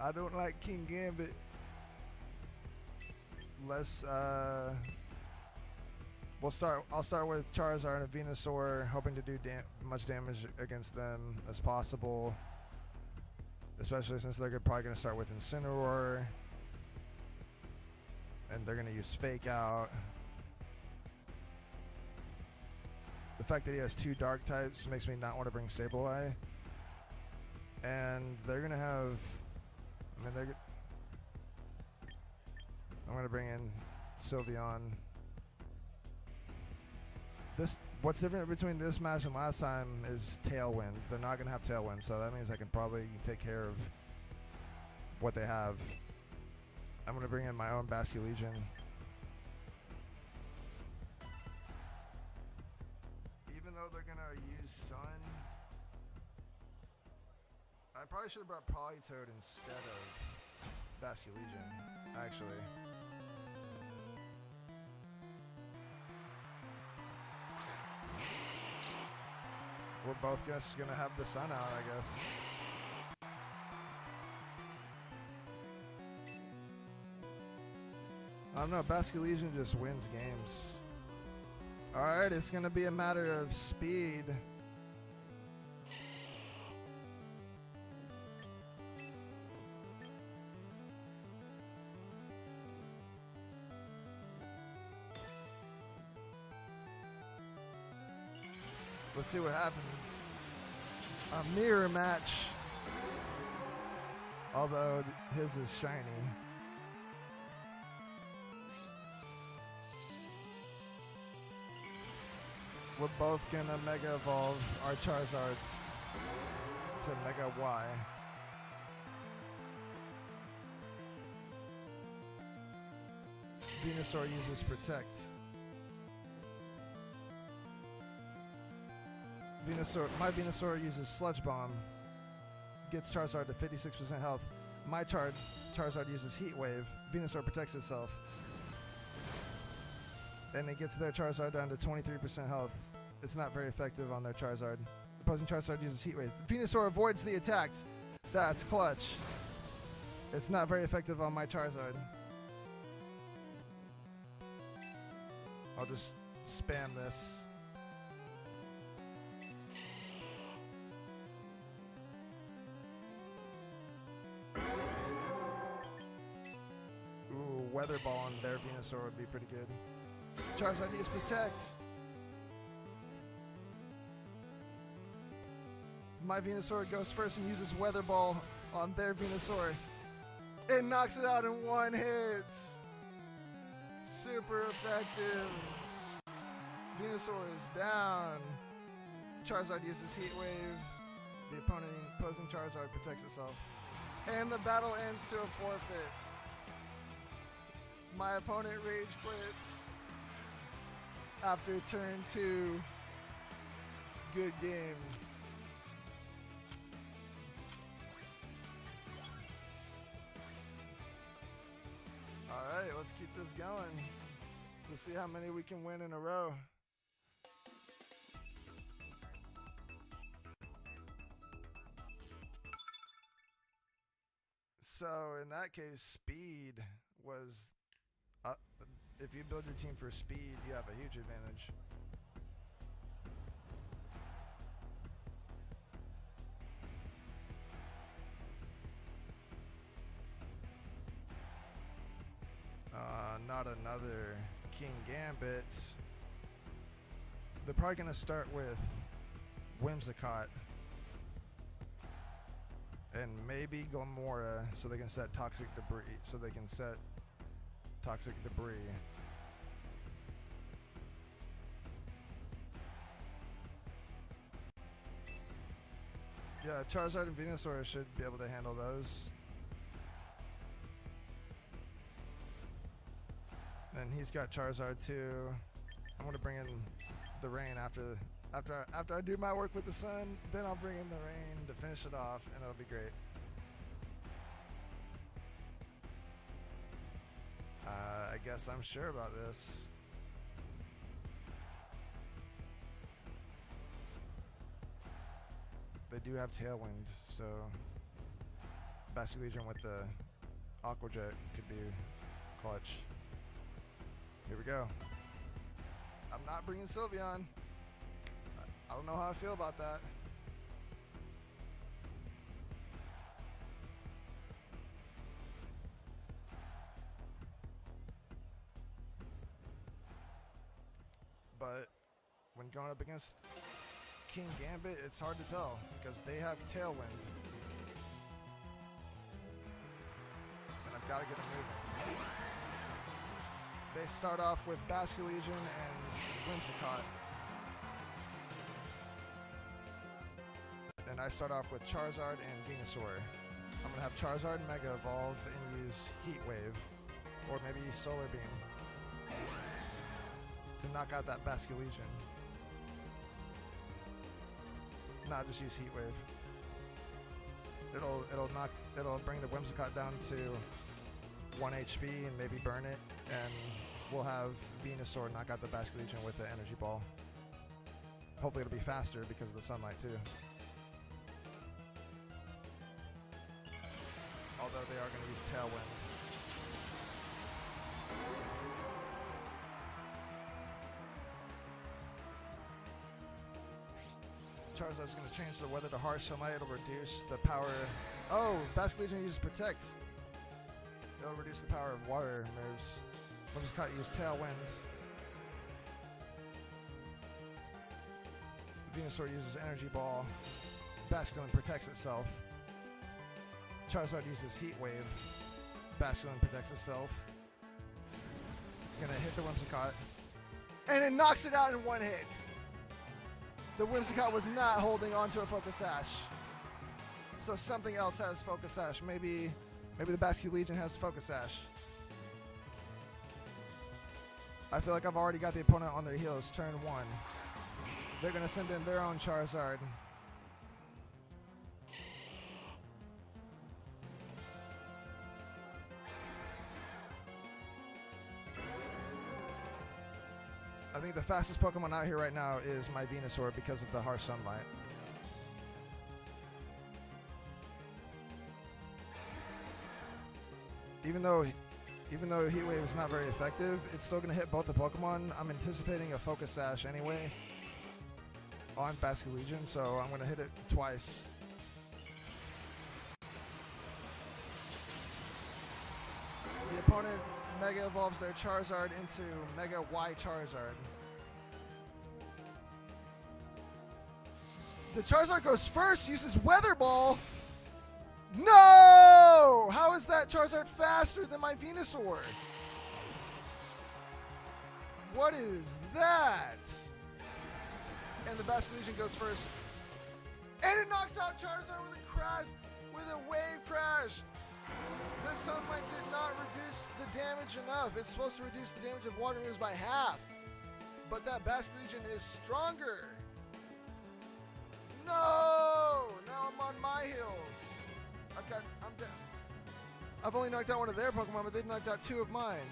I don't like Kingambit. I'll start with Charizard and Venusaur, hoping to do much damage against them as possible. Especially since they're probably going to start with Incineroar. And they're going to use Fake Out. The fact that he has 2 dark types makes me not want to bring Sableye. And they're going to have... I'm going to bring in Sylveon. What's different between this match and last time is Tailwind. They're not going to have Tailwind, so that means I can probably take care of what they have. I'm going to bring in my own Basculegion. Even though they're going to use Sun, I probably should have brought Politoed instead of Basculegion, actually. we're both just gonna have the sun out, I guess. I don't know, Basculegion just wins games. Alright, it's gonna be a matter of speed. Let's see what happens. A mirror match. Although his is shiny. We're both gonna Mega Evolve our Charizards to Mega Y. Venusaur uses Protect. My Venusaur uses Sludge Bomb. Gets Charizard to 56% health. My Charizard uses Heat Wave. Venusaur protects itself. And it gets their Charizard down to 23% health. It's not very effective on their Charizard. Opposing Charizard uses Heat Wave. Venusaur avoids the attacks. That's clutch. It's not very effective on my Charizard. I'll just spam this. Ooh, Weather Ball on their Venusaur would be pretty good. Charizard uses Protect. My Venusaur goes first and uses Weather Ball on their Venusaur. It knocks it out in one hit. Super effective. Venusaur is down. Charizard uses Heat Wave. The opposing Charizard protects itself. And the battle ends to a forfeit. My opponent rage quits. After turn 2. Good game. Alright, let's keep this going. Let's see how many we can win in a row. So in that case, speed was... if you build your team for speed, you have a huge advantage. Not another King Gambit. They're probably going to start with Whimsicott. And maybe Glamora, so they can set Toxic Debris. Yeah, Charizard and Venusaur should be able to handle those. And he's got Charizard too. I'm gonna bring in the rain after I do my work with the sun. Then I'll bring in the rain to finish it off, and it'll be great. I guess I'm sure about this. They do have Tailwind, so Basculegion with the Aqua Jet could be clutch. Here we go. I'm not bringing Sylveon. I don't know how I feel about that. But when going up against King Gambit, it's hard to tell because they have Tailwind. And I've got to get them moving. They start off with Basculegion and Whimsicott. And I start off with Charizard and Venusaur. I'm going to have Charizard Mega Evolve and use Heat Wave. Or maybe Solar Beam. To knock out that Basculegion. Nah, just use Heat Wave. It'll bring the Whimsicott down to 1 HP and maybe burn it, and we'll have Venusaur knock out the Basculegion with the Energy Ball. Hopefully it'll be faster because of the sunlight too. Although they are going to use Tailwind. Charizard's going to change the weather to harsh sunlight. It'll reduce the power. Oh, Basque Legion uses Protect. It'll reduce the power of water moves. Whimsicott use Tailwind. Venusaur uses Energy Ball. Basculin protects itself. Charizard uses Heat Wave. Basculin protects itself. It's going to hit the Whimsicott. And it knocks it out in one hit. The Whimsicott was not holding on to a Focus Sash. So something else has Focus Sash. Maybe the Basque Legion has Focus Sash. I feel like I've already got the opponent on their heels. Turn 1. They're going to send in their own Charizard. I think the fastest Pokemon out here right now is my Venusaur because of the harsh sunlight. Even though Heat Wave is not very effective, it's still going to hit both the Pokemon. I'm anticipating a Focus Sash anyway on Basque Legion, so I'm going to hit it twice. The opponent Mega evolves their Charizard into Mega Y Charizard. The Charizard goes first, uses Weather Ball. No! How is that Charizard faster than my Venusaur? What is that? And the Basque Legion goes first. And it knocks out Charizard with a crash, with a Wave Crash. This sunlight did not reduce the damage enough. It's supposed to reduce the damage of water moves by half. But that Basque Legion is stronger. No! Now I'm on my heels. I'm down. I've only knocked out one of their Pokemon, but they've knocked out 2 of mine.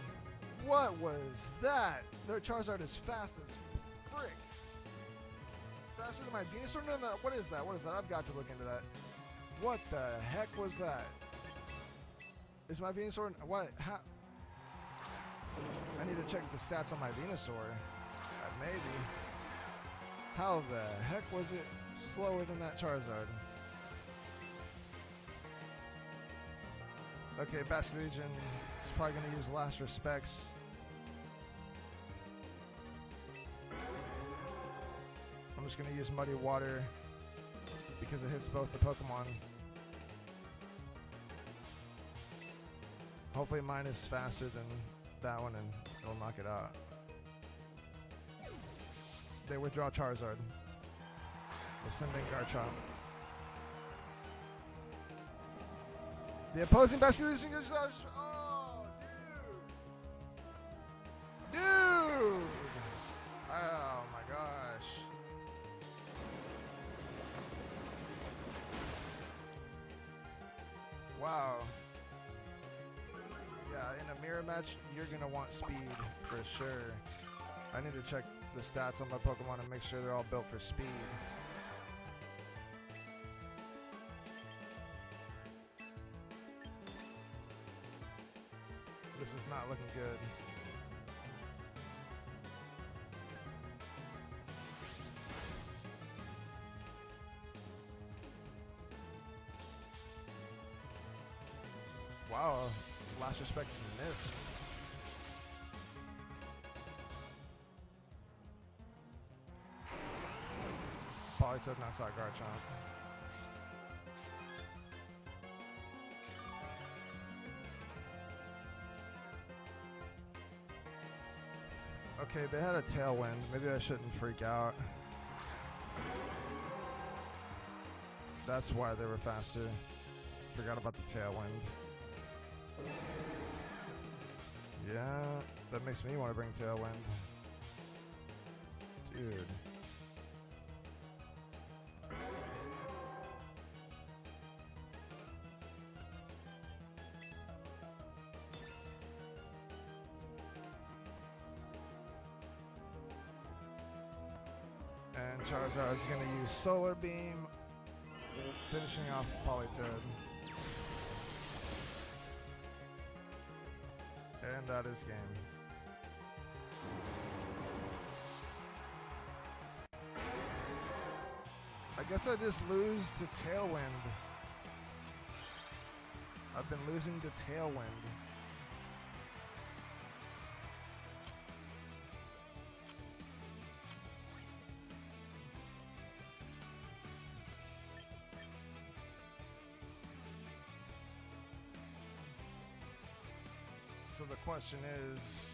What was that? Their Charizard is fast as frick. Faster than my Venusaur? No, what is that? What is that? I've got to look into that. What the heck was that? Is my Venusaur... What? How? I need to check the stats on my Venusaur. Maybe. How the heck was it slower than that Charizard? Okay, Basque Legion is probably going to use Last Respects. I'm just going to use Muddy Water because it hits both the Pokemon. Hopefully mine is faster than that one and it'll knock it out. They withdraw Charizard. We'll send in Garchomp. The opposing Basque Legion goes... Oh, dude! Dude! Oh my gosh. Wow. Yeah, in a mirror match, you're going to want speed for sure. I need to check the stats on my Pokemon and make sure they're all built for speed. This is not looking good. Wow, Last Respect's missed. Politoed knocks out Garchomp. Okay, they had a Tailwind. Maybe I shouldn't freak out. That's why they were faster. Forgot about the Tailwind. Yeah, that makes me want to bring Tailwind. Dude. And Charizard's gonna use Solar Beam, finishing off Politoed. And that is game. I guess I just lose to Tailwind. I've been losing to Tailwind. So the question is,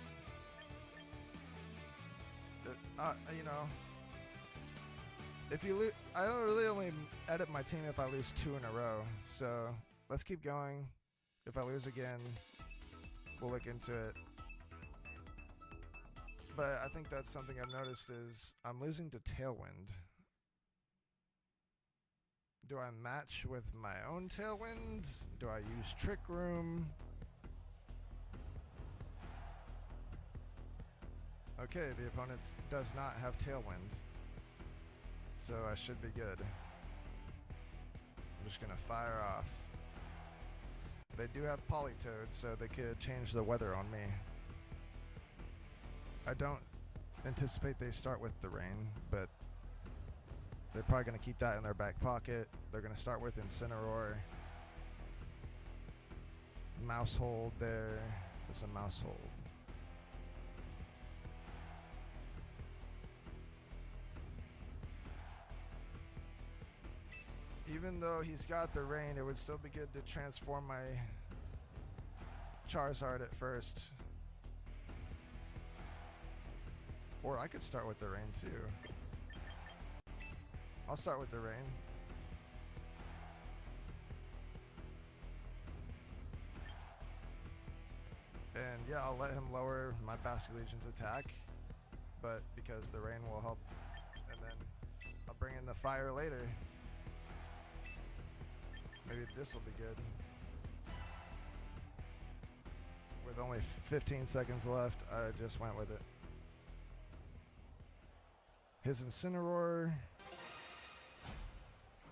you know, if you lose, I really only edit my team if I lose 2 in a row. So let's keep going. If I lose again, we'll look into it. But I think that's something I've noticed is I'm losing to Tailwind. Do I match with my own Tailwind? Do I use Trick Room? Okay, the opponent does not have Tailwind, so I should be good. I'm just gonna fire off. They do have Politoed, so they could change the weather on me. I don't anticipate they start with the rain, but they're probably gonna keep that in their back pocket. They're gonna start with Incineroar. Mouse hold there. There's a mouse hold. Even though he's got the rain, it would still be good to transform my Charizard at first. Or I could start with the rain too. I'll start with the rain. And yeah, I'll let him lower my Basculegion's attack, but because the rain will help, and then I'll bring in the fire later. Maybe this will be good. With only 15 seconds left, I just went with it. His Incineroar,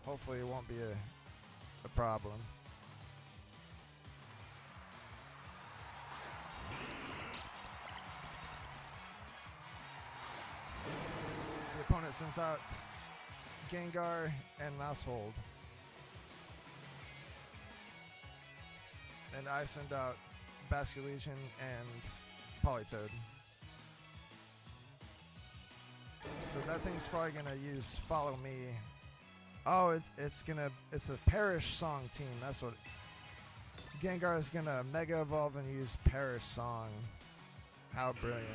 hopefully it won't be a problem. The opponent sends out Gengar and Mouse Hold. And I send out Basculegion and Politoed. So that thing's probably gonna use Follow Me. Oh, it's a Perish Song team. That's what. Gengar is gonna Mega Evolve and use Perish Song. How brilliant!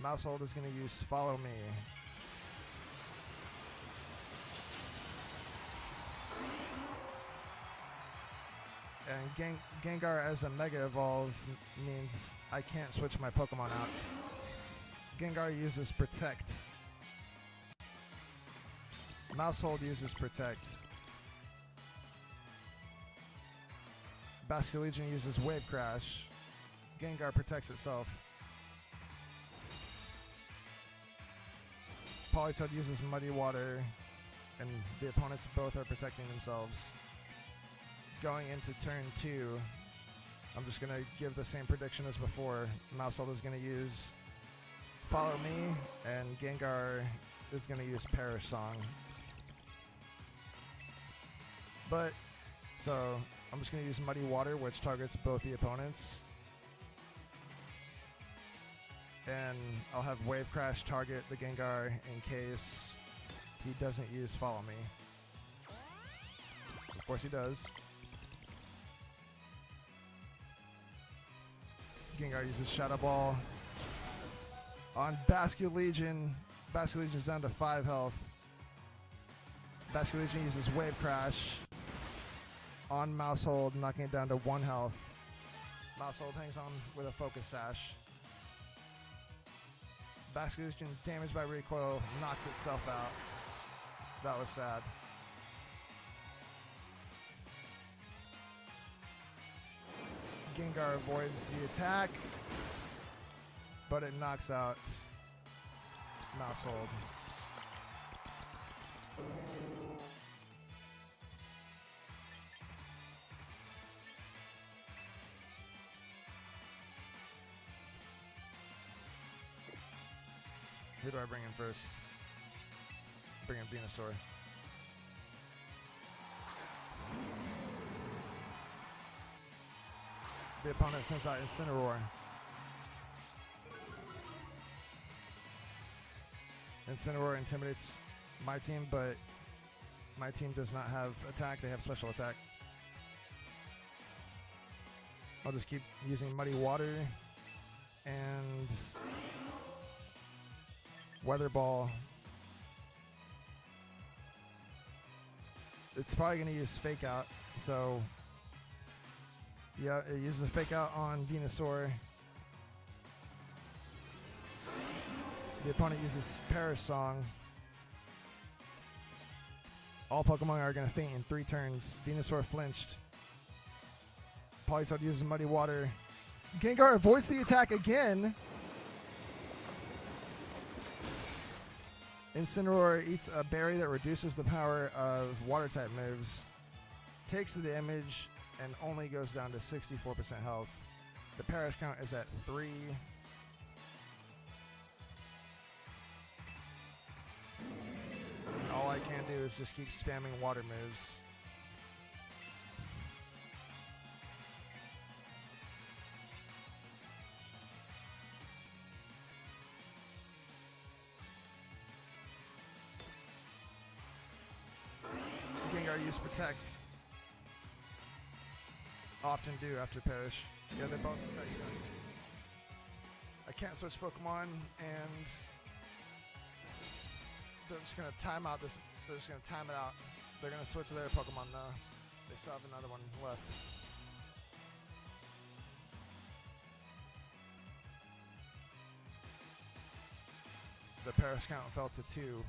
Mousehold is gonna use Follow Me. And Gengar as a Mega Evolve means I can't switch my Pokemon out. Gengar uses Protect. Mousehold uses Protect. Basculegion uses Wave Crash. Gengar protects itself. Politoed uses Muddy Water, and the opponents both are protecting themselves. Going into turn 2, I'm just going to give the same prediction as before. Mousehold is going to use Follow Me, and Gengar is going to use Perish Song. But, so, I'm just going to use Muddy Water, which targets both the opponents. And I'll have Wave Crash target the Gengar in case he doesn't use Follow Me. Of course he does. Gengar uses Shadow Ball on Basculegion. Basculegion's down to 5 health. Basculegion uses Wave Crash on Mousehold, knocking it down to 1 health. Mousehold hangs on with a Focus Sash. Basculegion, damaged by recoil, knocks itself out. That was sad. Gengar avoids the attack. but it knocks out Mousehold. Who do I bring in first? Bring in Venusaur. The opponent sends out Incineroar. Incineroar intimidates my team, but my team does not have attack. They have special attack. I'll just keep using Muddy Water and Weather Ball. It's probably going to use Fake Out, so yeah, it uses a Fake Out on Venusaur. The opponent uses Perish Song. All Pokemon are going to faint in 3 turns. Venusaur flinched. Politoed uses Muddy Water. Gengar avoids the attack again. Incineroar eats a berry that reduces the power of Water-type moves. Takes the damage and only goes down to 64% health. The Perish count is at 3. All I can do is just keep spamming water moves. Gengar use Protect. Often do after Perish. Yeah, they both protect you. I can't switch Pokemon, and they're just gonna time out this. They're just gonna time it out. They're gonna switch their Pokemon though. They still have another one left. The Perish count fell to 2.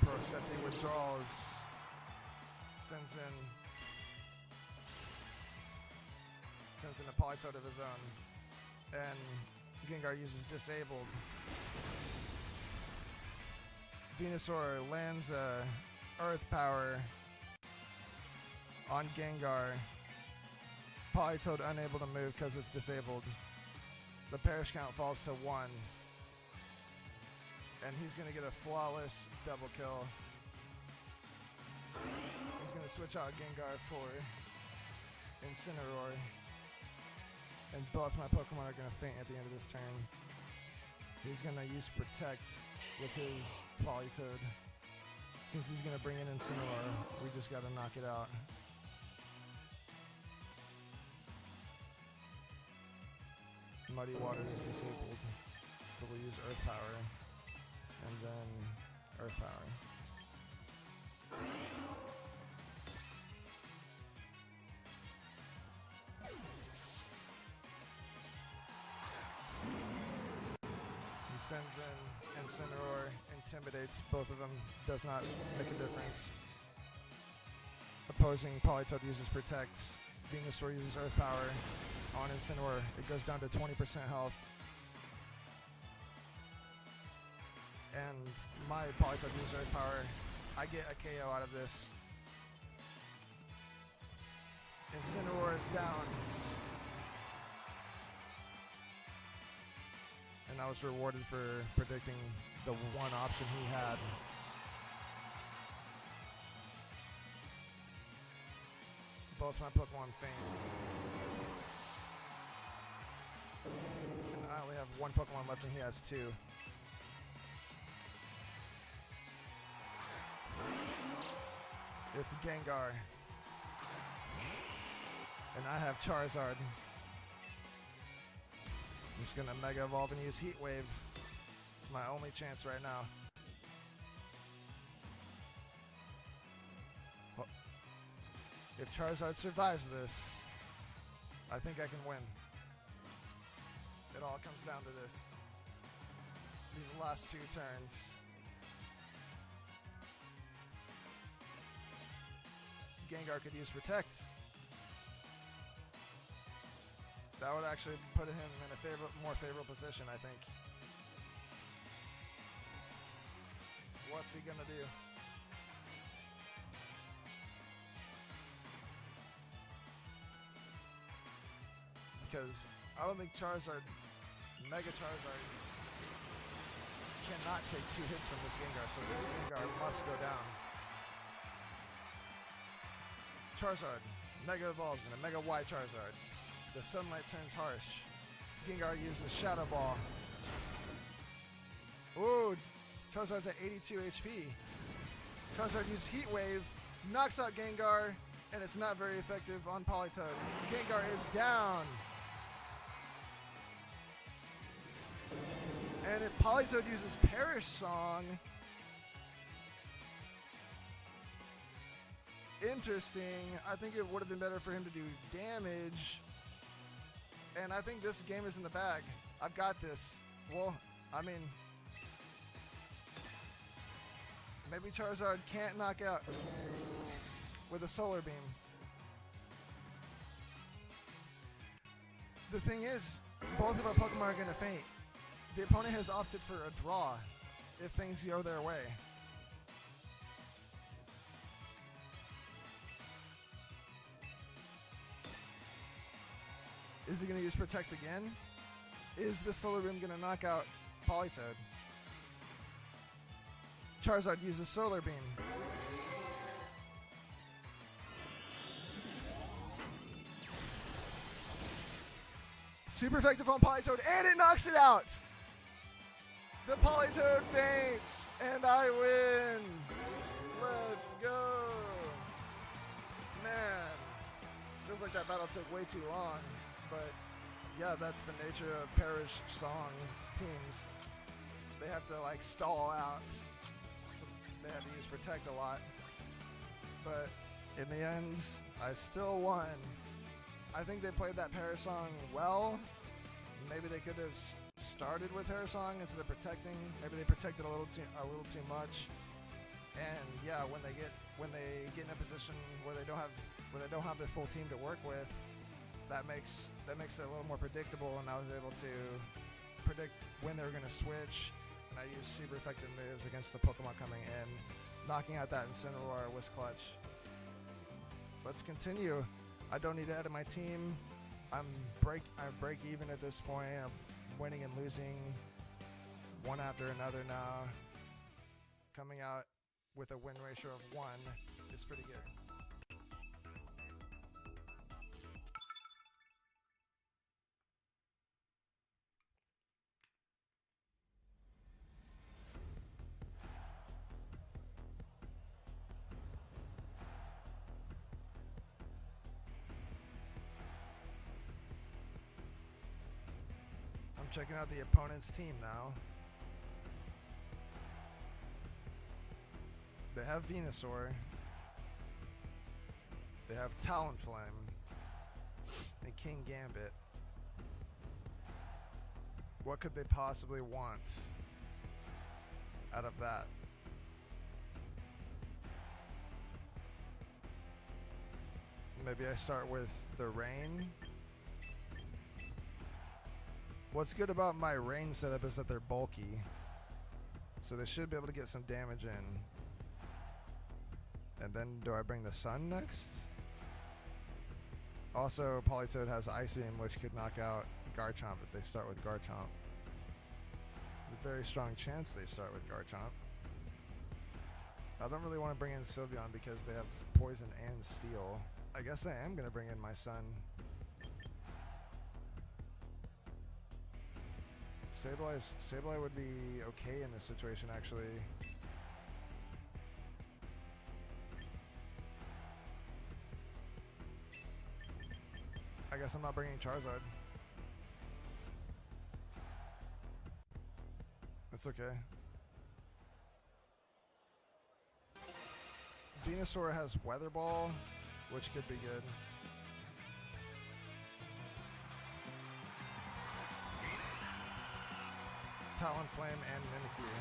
Processing withdrawals, sends in a Politoed of his own, and Gengar uses Disabled. Venusaur lands a Earth Power on Gengar. Politoed unable to move because it's disabled. The Perish count falls to 1. And he's going to get a flawless double kill. He's going to switch out Gengar for Incineroar. And both my Pokemon are going to faint at the end of this turn. He's going to use Protect with his Politoed. Since he's going to bring in Incineroar, we just got to knock it out. Muddy Water is disabled, so we'll use Earth Power. And then Earth Power. He sends in Incineroar, intimidates both of them, does not make a difference. Opposing Politoed uses Protect. Venusaur uses Earth Power on Incineroar. It goes down to 20% health. And my Politoed uses Earth Power. I get a KO out of this. Incineroar is down. And I was rewarded for predicting the one option he had. Both my Pokemon faint. And I only have 1 Pokemon left and he has 2. It's Gengar. And I have Charizard. I'm just gonna Mega Evolve and use Heat Wave. It's my only chance right now. If Charizard survives this, I think I can win. It all comes down to this. These last 2 turns. Gengar could use Protect. That would actually put him in a more favorable position, I think. What's he gonna do? Because I don't think Mega Charizard cannot take 2 hits from this Gengar, so this Gengar must go down. Charizard, Mega evolves into Mega Y Charizard. The sunlight turns harsh. Gengar uses Shadow Ball. Ooh, Charizard's at 82 HP. Charizard uses Heat Wave, knocks out Gengar, and it's not very effective on Politoed. Gengar is down. And if Politoed uses Perish Song, interesting. I think it would have been better for him to do damage. And I think this game is in the bag. I've got this. Well, I mean, maybe Charizard can't knock out with a Solar Beam. The thing is, both of our Pokemon are going to faint. The opponent has opted for a draw if things go their way. Is he going to use Protect again? Is the Solar Beam going to knock out Politoed? Charizard uses Solar Beam. Super effective on Politoed, and it knocks it out! The Politoed faints, and I win! Let's go! Man, feels like that battle took way too long, but yeah, that's the nature of Perish Song teams. They have to like stall out. So they have to use Protect a lot. But in the end, I still won. I think they played that Perish Song well. Maybe they could have started with Perish Song instead of protecting. Maybe they protected a little too much. And yeah, when they get in a position where they don't have their full team to work with, that makes it a little more predictable. And I was able to predict when they were going to switch. And I used super effective moves against the Pokemon coming in. Knocking out that Incineroar was clutch. Let's continue. I don't need to add to my team. I break even at this point. I'm winning and losing one after another now. Coming out with a win ratio of 1 is pretty good. I'm checking out the opponent's team now. They have Venusaur. They have Talonflame and King Gambit. What could they possibly want out of that? Maybe I start with the Rain. What's good about my Rain setup is that they're bulky, so they should be able to get some damage in. And then do I bring the Sun next? Also, Politoed has Ice Beam, which could knock out Garchomp if they start with Garchomp. There's a very strong chance they start with Garchomp. I don't really want to bring in Sylveon because they have Poison and Steel. I guess I am going to bring in my Sun. Sableye would be okay in this situation, actually. I guess I'm not bringing Charizard. That's okay. Venusaur has Weather Ball. which could be good. Talonflame and Mimikyu.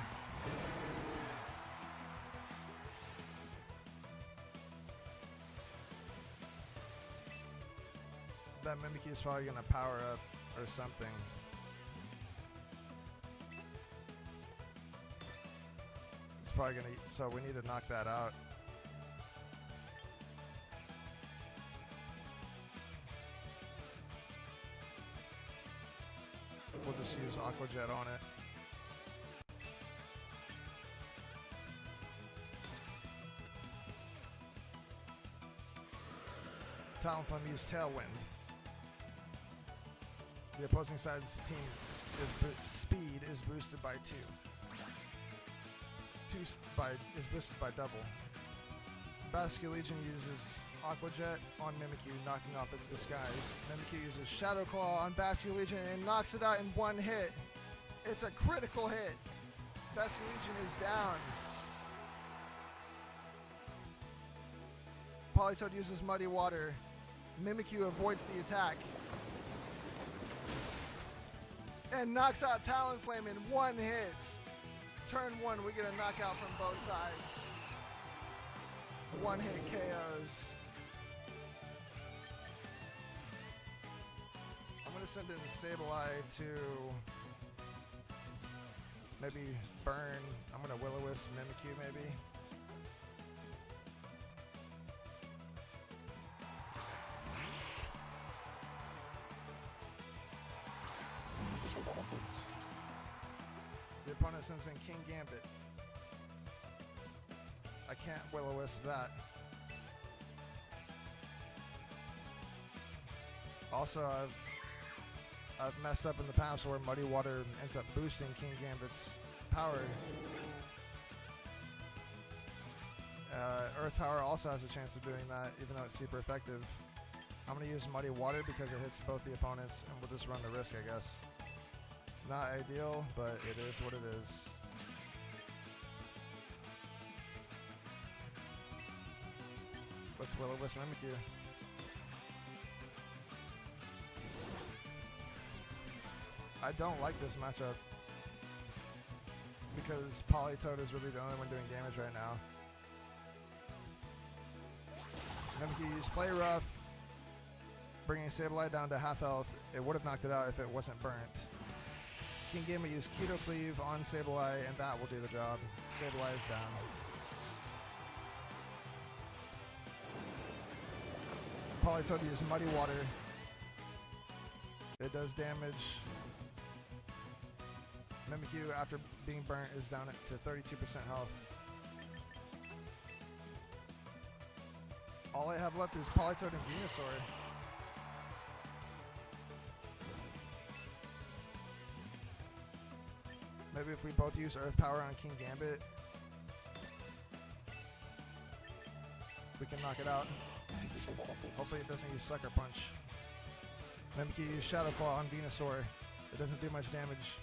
That Mimikyu is probably going to power up or something. It's probably going to... So we need to knock that out. We'll just use Aqua Jet on it. Talonflame used Tailwind. The opposing side's team speed is boosted by 2. Is boosted by double. Basculegion uses Aqua Jet on Mimikyu, knocking off its disguise. Mimikyu uses Shadow Claw on Basculegion and knocks it out in 1 hit. It's a critical hit. Basculegion is down. Politoed uses Muddy Water. Mimikyu avoids the attack and knocks out Talonflame in 1 hit. Turn 1, we get a knockout from both sides. 1 hit KOs. I'm going to send in Sableye to maybe burn. I'm going to Will-O-Wisp Mimikyu maybe. The opponent sends in King Gambit. I can't Will-O-Wisp that. Also, I've messed up in the past where Muddy Water ends up boosting King Gambit's power. Earth Power also has a chance of doing that, even though it's super effective. I'm going to use Muddy Water because it hits both the opponents, and we'll just run the risk, I guess. Not ideal, but it is what it is. Let's Will-O-Wisp Mimikyu. I don't like this matchup because Politoed is really the only one doing damage right now. Mimikyu used Play Rough, bringing Sableye down to half health. It would have knocked it out if it wasn't burnt. King Gambit used Keto Cleave on Sableye, and that will do the job. Sableye is down. Politoed used Muddy Water. It does damage. Mimikyu, after being burnt, is down to 32% health. All I have left is Politoed and Venusaur. Maybe if we both use Earth Power on King Gambit, we can knock it out. Hopefully it doesn't use Sucker Punch. Mimikyu used Shadow Claw on Venusaur. It doesn't do much damage.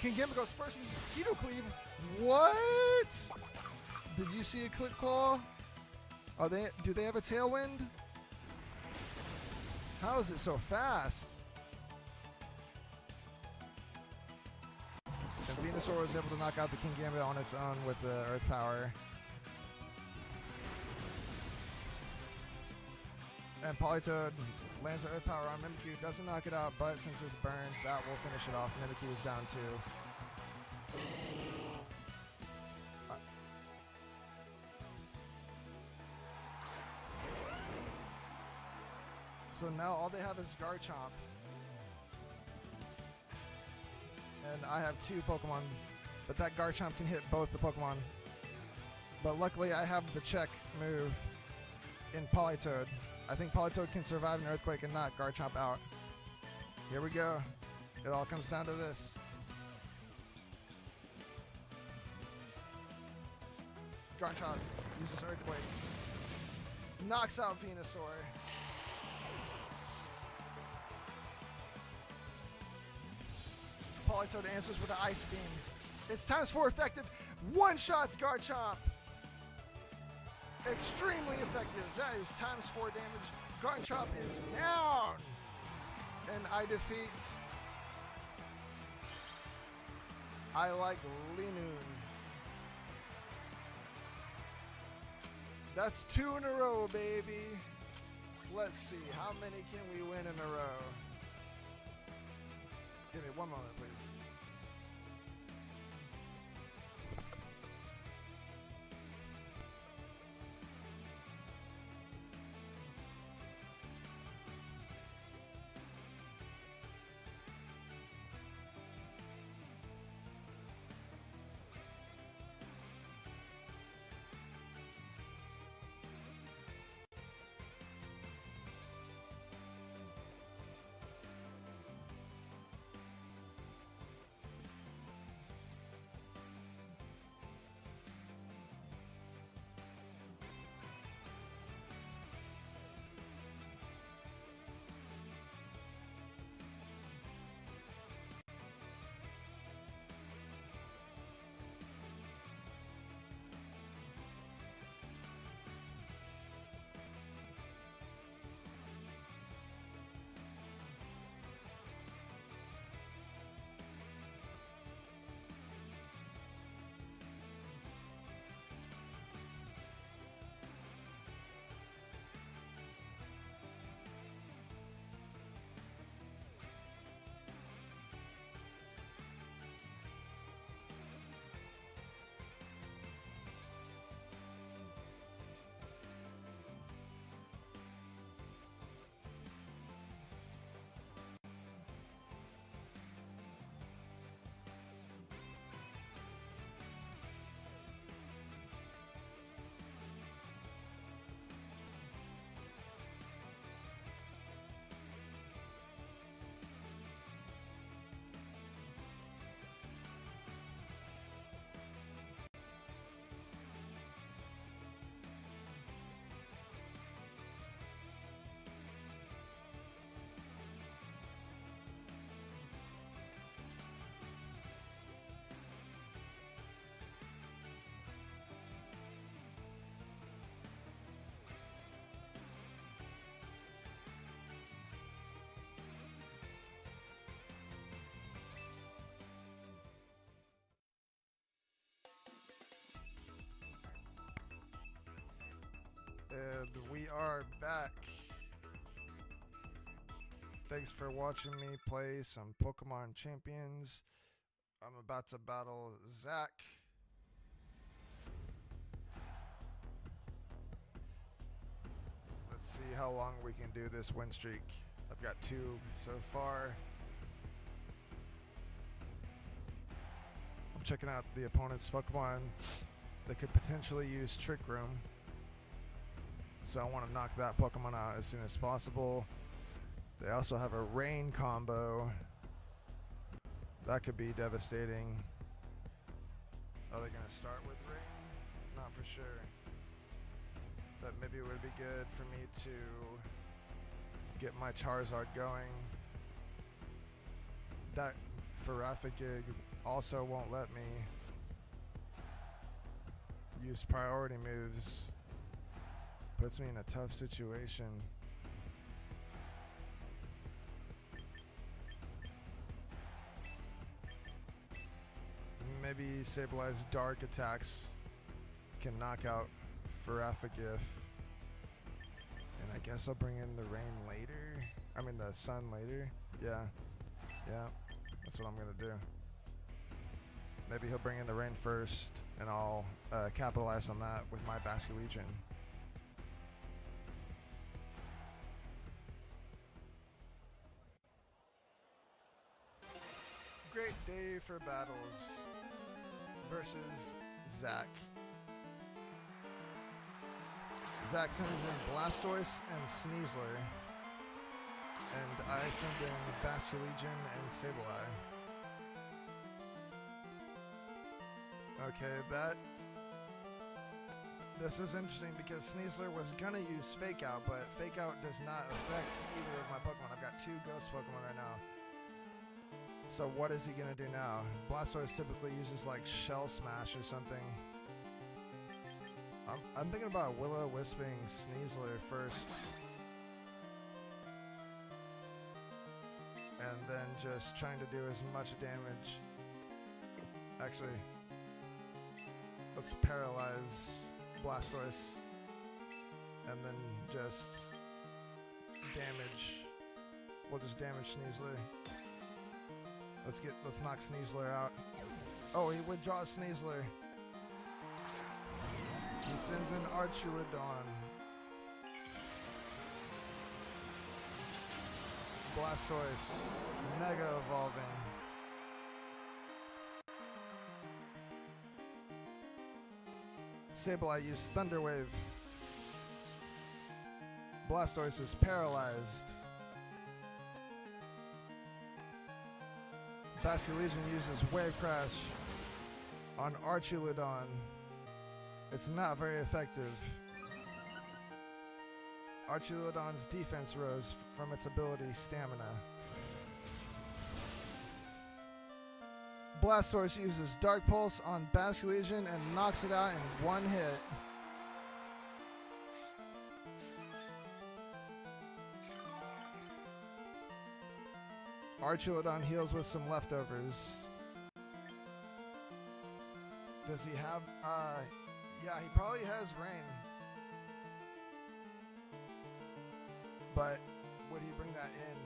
King Gambit goes first and uses Keto Cleave. What? Did you see a Click Claw? Do they have a Tailwind? How is it so fast? And Venusaur was able to knock out the King Gambit on its own with the Earth Power. And Politoed lands the Earth Power on Mimikyu. Doesn't knock it out, but since it's burned, that will finish it off. Mimikyu is down 2. So now all they have is Garchomp. And I have 2 Pokemon, but that Garchomp can hit both the Pokemon. But luckily I have the check move in Politoed. I think Politoed can survive an Earthquake and knock Garchomp out. Here we go. It all comes down to this. Garchomp uses Earthquake. Knocks out Venusaur. Politoed answers with an Ice Beam. It's ×4 effective. One-shots Garchomp. Extremely effective. That is times 4 damage. Garchomp is down. And I defeat... I like Linoon. That's 2 in a row, baby. Let's see, how many can we win in a row? Give me one moment, please. And we are back. Thanks for watching me play some Pokemon Champions. I'm about to battle Zach. Let's see how long we can do this win streak. I've got 2 so far. I'm checking out the opponent's Pokemon. They could potentially use Trick Room. So I want to knock that Pokemon out as soon as possible. They also have a Rain combo. That could be devastating. Are they going to start with Rain? Not for sure. But maybe it would be good for me to get my Charizard going. That Farafigig also won't let me use priority moves. Puts me in a tough situation. Maybe Sableye dark attacks can knock out Farafigif. And I guess I'll bring in the rain later. I mean the sun later. Yeah. That's what I'm gonna do. Maybe he'll bring in the rain first and I'll capitalize on that with my Basculegion. Great day for battles versus Zach. Zach sends in Blastoise and Sneasler, and I send in Basculegion and Sableye. Okay, this is interesting because Sneasler was gonna use Fake Out, but Fake Out does not affect either of my Pokemon. I've got 2 Ghost Pokemon right now. So what is he gonna do now? Blastoise typically uses like Shell Smash or something. I'm thinking about Will-O-Wisping Sneasler first. And then just trying to do as much damage. Actually, let's paralyze Blastoise. And then just damage. We'll just damage Sneasler. Let's knock Sneasler out. Oh, he withdraws Sneasler. He sends in Archulodon. Blastoise, Mega Evolving. Sableye used Thunder Wave. Blastoise is paralyzed. Basculegion uses Wave Crash on Archulodon. It's not very effective. Archulodon's defense rose from its ability Stamina. Blastoise uses Dark Pulse on Basculegion and knocks it out in one hit. Archulodon heals with some leftovers. Does he have, yeah, he probably has Rain. But would he bring that in?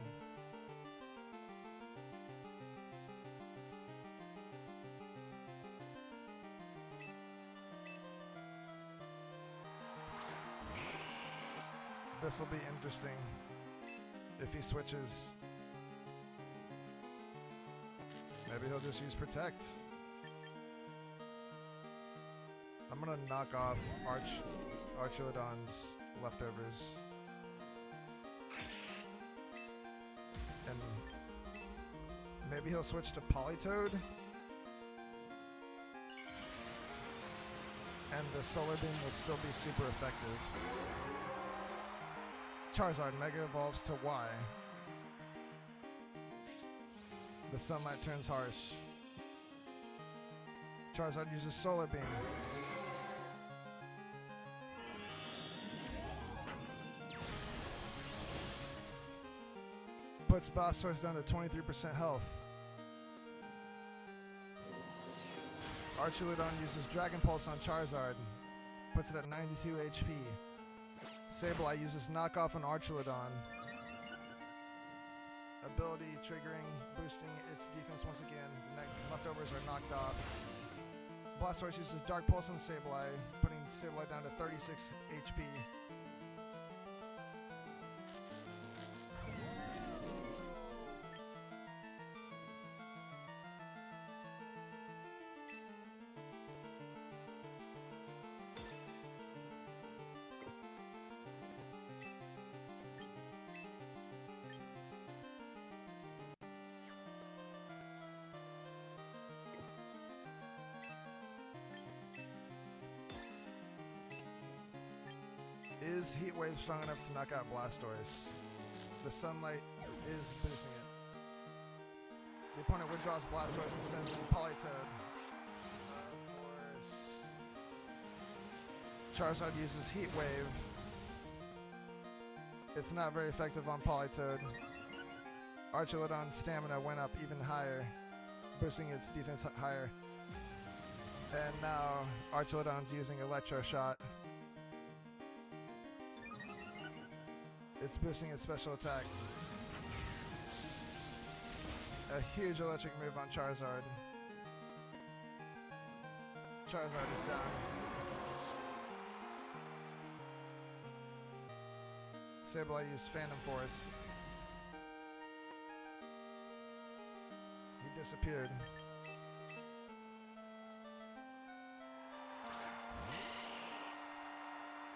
This will be interesting if he switches. Maybe he'll just use Protect. I'm gonna knock off Archulodon's leftovers. And maybe he'll switch to Politoed. And the Solar Beam will still be super effective. Charizard Mega Evolves to Y. The Sunlight turns harsh. Charizard uses Solar Beam. Puts Blastoise down to 23% health. Archulodon uses Dragon Pulse on Charizard. Puts it at 92 HP. Sableye uses Knockoff on Archulodon. Ability triggering, boosting its defense once again. The leftovers are knocked off. Blastoise uses Dark Pulse on Sableye, putting Sableye down to 36 HP. Is Heat Wave strong enough to knock out Blastoise? The Sunlight is boosting it. The opponent withdraws Blastoise and sends in Politoed. Of course. Charizard uses Heat Wave. It's not very effective on Politoed. Archulodon's stamina went up even higher, boosting its defense higher. And now Archulodon's using Electro Shot. It's boosting its special attack. A huge electric move on Charizard. Charizard is down. Sableye used Phantom Force. He disappeared.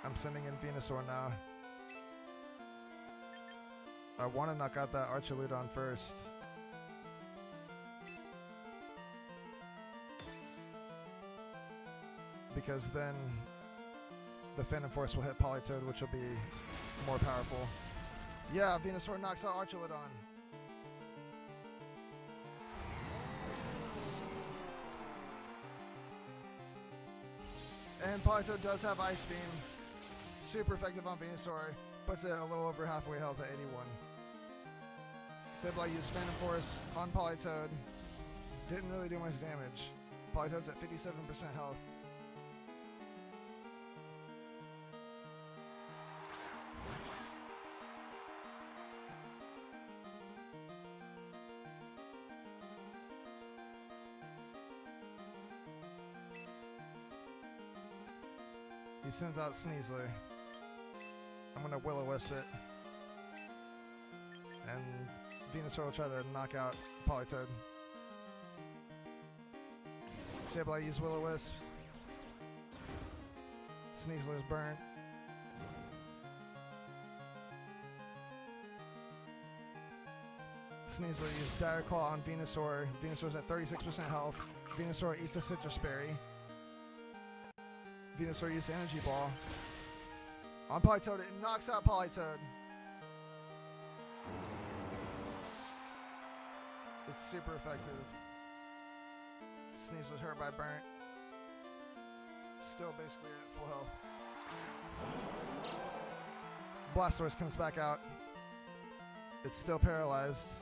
I'm sending in Venusaur now. I want to knock out that Archulodon first. Because then the Phantom Force will hit Politoed, which will be more powerful. Yeah, Venusaur knocks out Archulodon. And Politoed does have Ice Beam. Super effective on Venusaur. Puts it a little over halfway health at 81. Sableye used Phantom Force on Politoed. Didn't really do much damage. Politoed's at 57% health. He sends out Sneasler. I'm gonna Will-O-Wisp it. And Venusaur will try to knock out Politoed. Sableye used Will-O-Wisp. Sneasler's burnt. Sneasler used Dire Claw on Venusaur. Venusaur's at 36% health. Venusaur eats a Citrus Berry. Venusaur used Energy Ball. On Politoed, it knocks out Politoed. It's super effective. Sneasler's hurt by burnt. Still basically at full health. Blastoise comes back out. It's still paralyzed.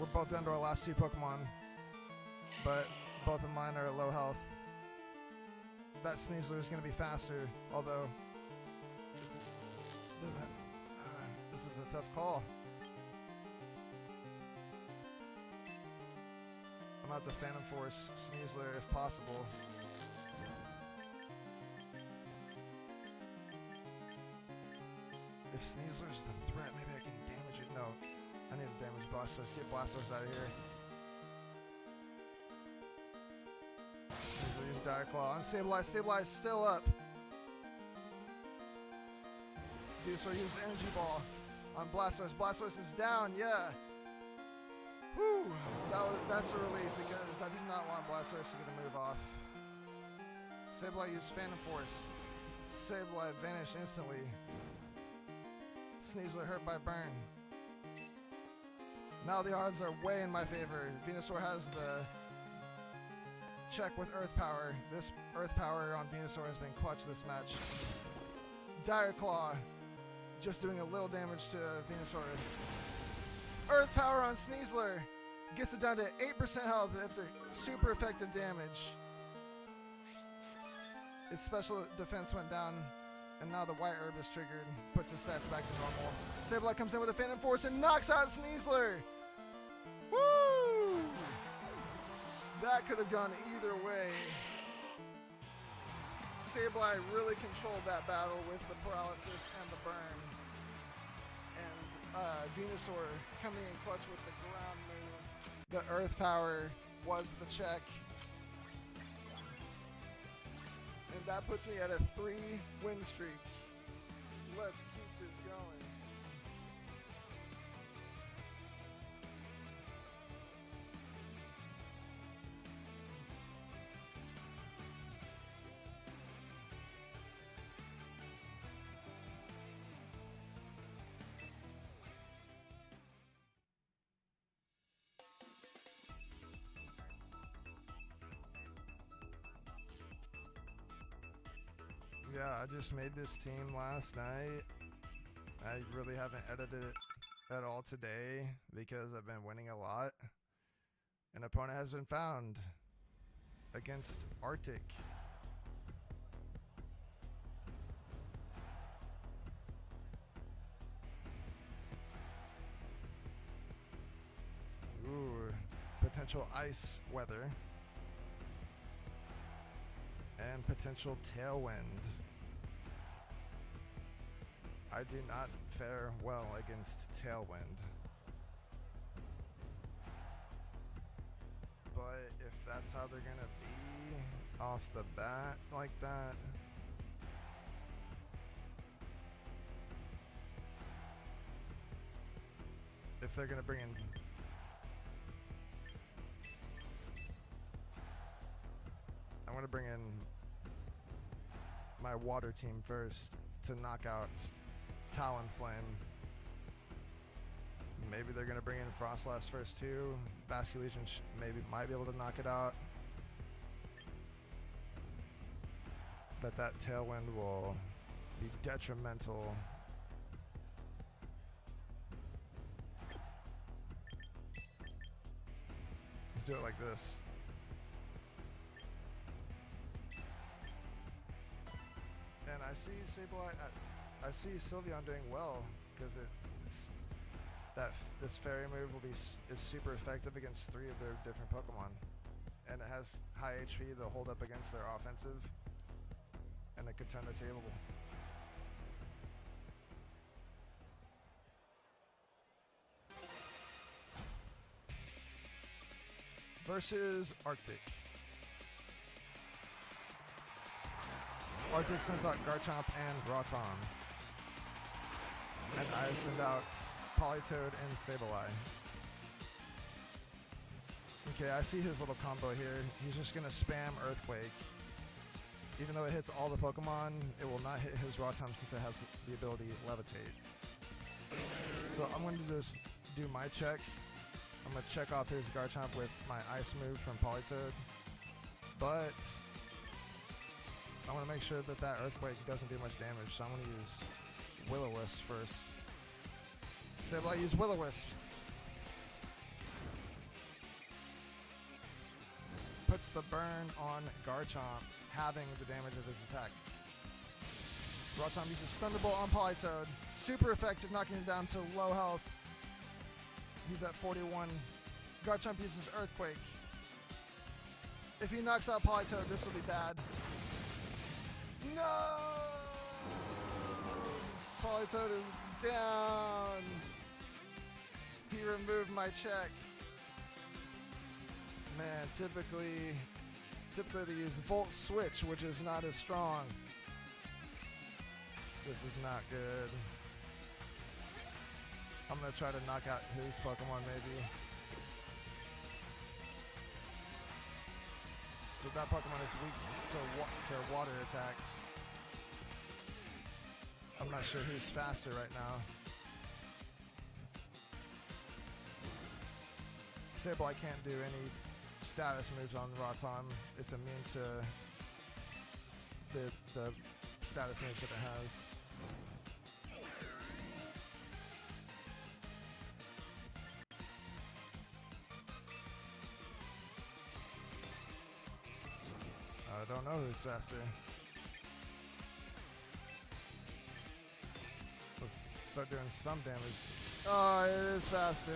We're both down to our last two Pokemon, but both of mine are at low health. That Sneasler is going to be faster, although this is a tough call. I'm about to Phantom Force Sneasler if possible. If Sneasler's the threat, maybe I can damage it. No, I need to damage Blastoise. Get Blastoise out of here. Sneasler used Dire Claw. Unstabilized. Stabilized. Still up. Venusaur uses Energy Ball on Blastoise. Blastoise is down. Yeah. Whew. That's a relief because I did not want Blastoise to get a move off. Sableye used Phantom Force. Sableye vanished instantly. Sneasler hurt by burn. Now the odds are way in my favor. Venusaur has the check with Earth Power. This Earth Power on Venusaur has been clutch this match. Dire Claw, just doing a little damage to Venusaur. Earth Power on Sneasler gets it down to 8% health after super effective damage. Its special defense went down, and now the White Herb is triggered, puts his stats back to normal. Sableye comes in with a Phantom Force and knocks out Sneasler! Woo! That could have gone either way. Sableye really controlled that battle with the paralysis and the burn. And Venusaur coming in clutch with the ground move. The Earth Power was the check. And that puts me at a 3-win streak. Let's keep this going. Yeah, I just made this team last night. I really haven't edited it at all today because I've been winning a lot. An opponent has been found against Arctic. Ooh, potential ice weather. And potential tailwind. I do not fare well against tailwind. But if that's how they're gonna be off the bat like that, if they're gonna bring in I'm gonna bring in my water team first to knock out Talonflame. Maybe they're gonna bring in Frostlass first too. Basculegion maybe might be able to knock it out. that Tailwind will be detrimental. Let's do it like this. And I see I see Sylveon doing well because this fairy move is super effective against 3 of their different Pokemon, and it has high HP to hold up against their offensive, and it could turn the table. Versus Arctic. Arctic sends out Garchomp and Rotom. And I send out Politoed and Sableye. Okay, I see his little combo here. He's just gonna spam Earthquake. Even though it hits all the Pokemon, it will not hit his Rotom since it has the ability Levitate. So I'm going to just do my check. I'm going to check off his Garchomp with my Ice move from Politoed. But I want to make sure that Earthquake doesn't do much damage, so I'm going to use Will-O-Wisp first. Sableye, use Will-O-Wisp. Puts the burn on Garchomp, halving the damage of his attack. Rotom uses Thunderbolt on Politoed. Super effective, knocking him down to low health. He's at 41. Garchomp uses Earthquake. If he knocks out Politoed, this will be bad. No! Politoed is down. He removed my check. Man, typically they use Volt Switch, which is not as strong. This is not good. I'm gonna try to knock out his Pokemon maybe. So that Pokemon is weak to water attacks. I'm not sure who's faster right now. Sableye can't do any status moves on Rotom. It's immune to the status moves that it has. I don't know who's faster. Let's start doing some damage. Oh, it is faster.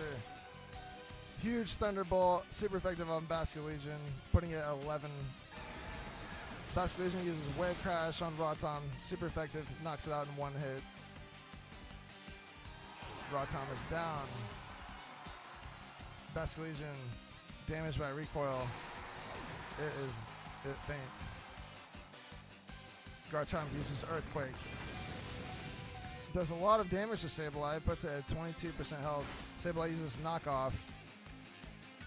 Huge Thunderbolt, super effective on Basculegion, putting it at 11. Basculegion uses Wave Crash on Rotom, super effective, knocks it out in one hit. Rotom is down. Basculegion, damaged by recoil. It faints. Garchomp uses Earthquake. Does a lot of damage to Sableye, puts it at 22% health. Sableye uses Knockoff.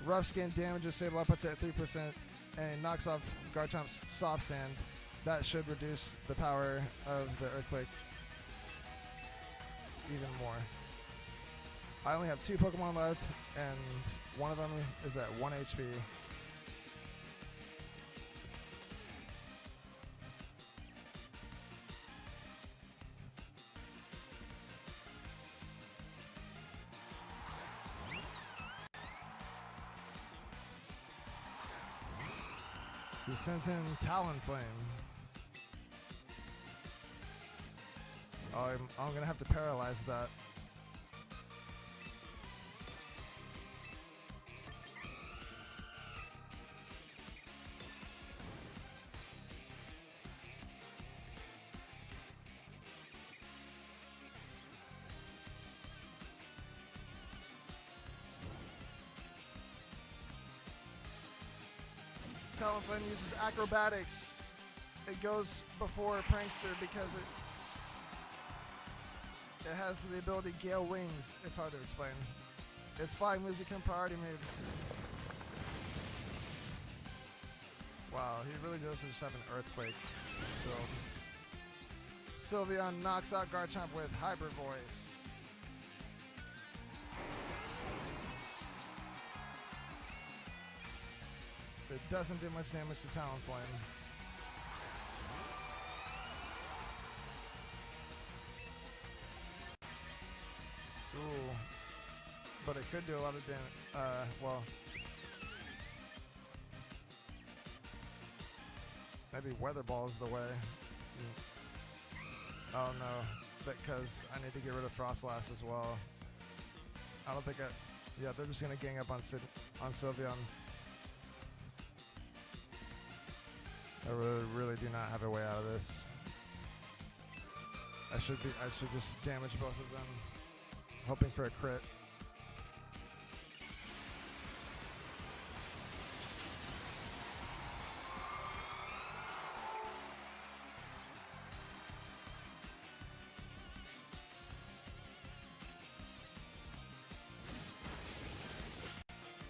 Rough Skin damages Sableye, puts it at 3%, and knocks off Garchomp's Soft Sand. That should reduce the power of the Earthquake even more. I only have 2 Pokemon left, and one of them is at 1 HP. He sends in Talonflame. Oh, I'm gonna have to paralyze that. Talonflame uses Acrobatics. It goes before Prankster because it has the ability Gale Wings. It's hard to explain. Its 5 moves become priority moves. Wow, he really does just have an Earthquake build. Sylveon knocks out Garchomp with Hyper Voice. It doesn't do much damage to Talonflame. but it could do a lot of damage. Well, maybe Weather Ball is the way. Oh no, because I need to get rid of Frostlass as well. I don't think yeah, they're just gonna gang up on Sylveon. I really do not have a way out of this. I should just damage both of them, hoping for a crit.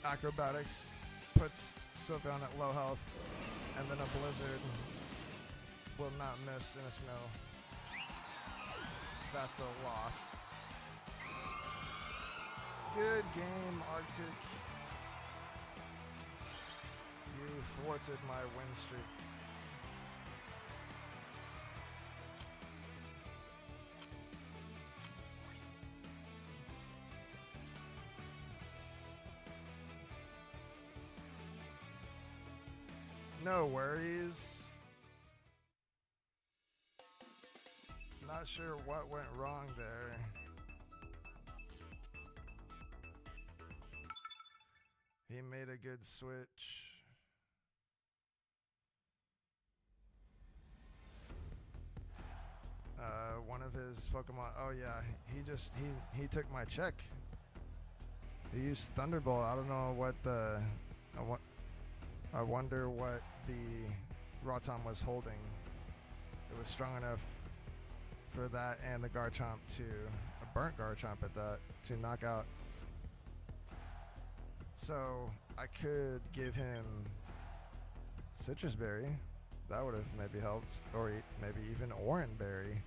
Acrobatics puts Sylveon at low health, and then a Blizzard will not miss in a snow. That's a loss. Good game, Arctic. You thwarted my win streak. No worries. Not sure what went wrong there. He made a good switch. One of his Pokemon. Oh yeah, he took my check. He used Thunderbolt. I don't know what the. I wonder what the Rotom was holding. It was strong enough for that and the Garchomp to, a burnt Garchomp at that, to knock out. So I could give him Citrus Berry. That would have maybe helped. Or maybe even Oran Berry.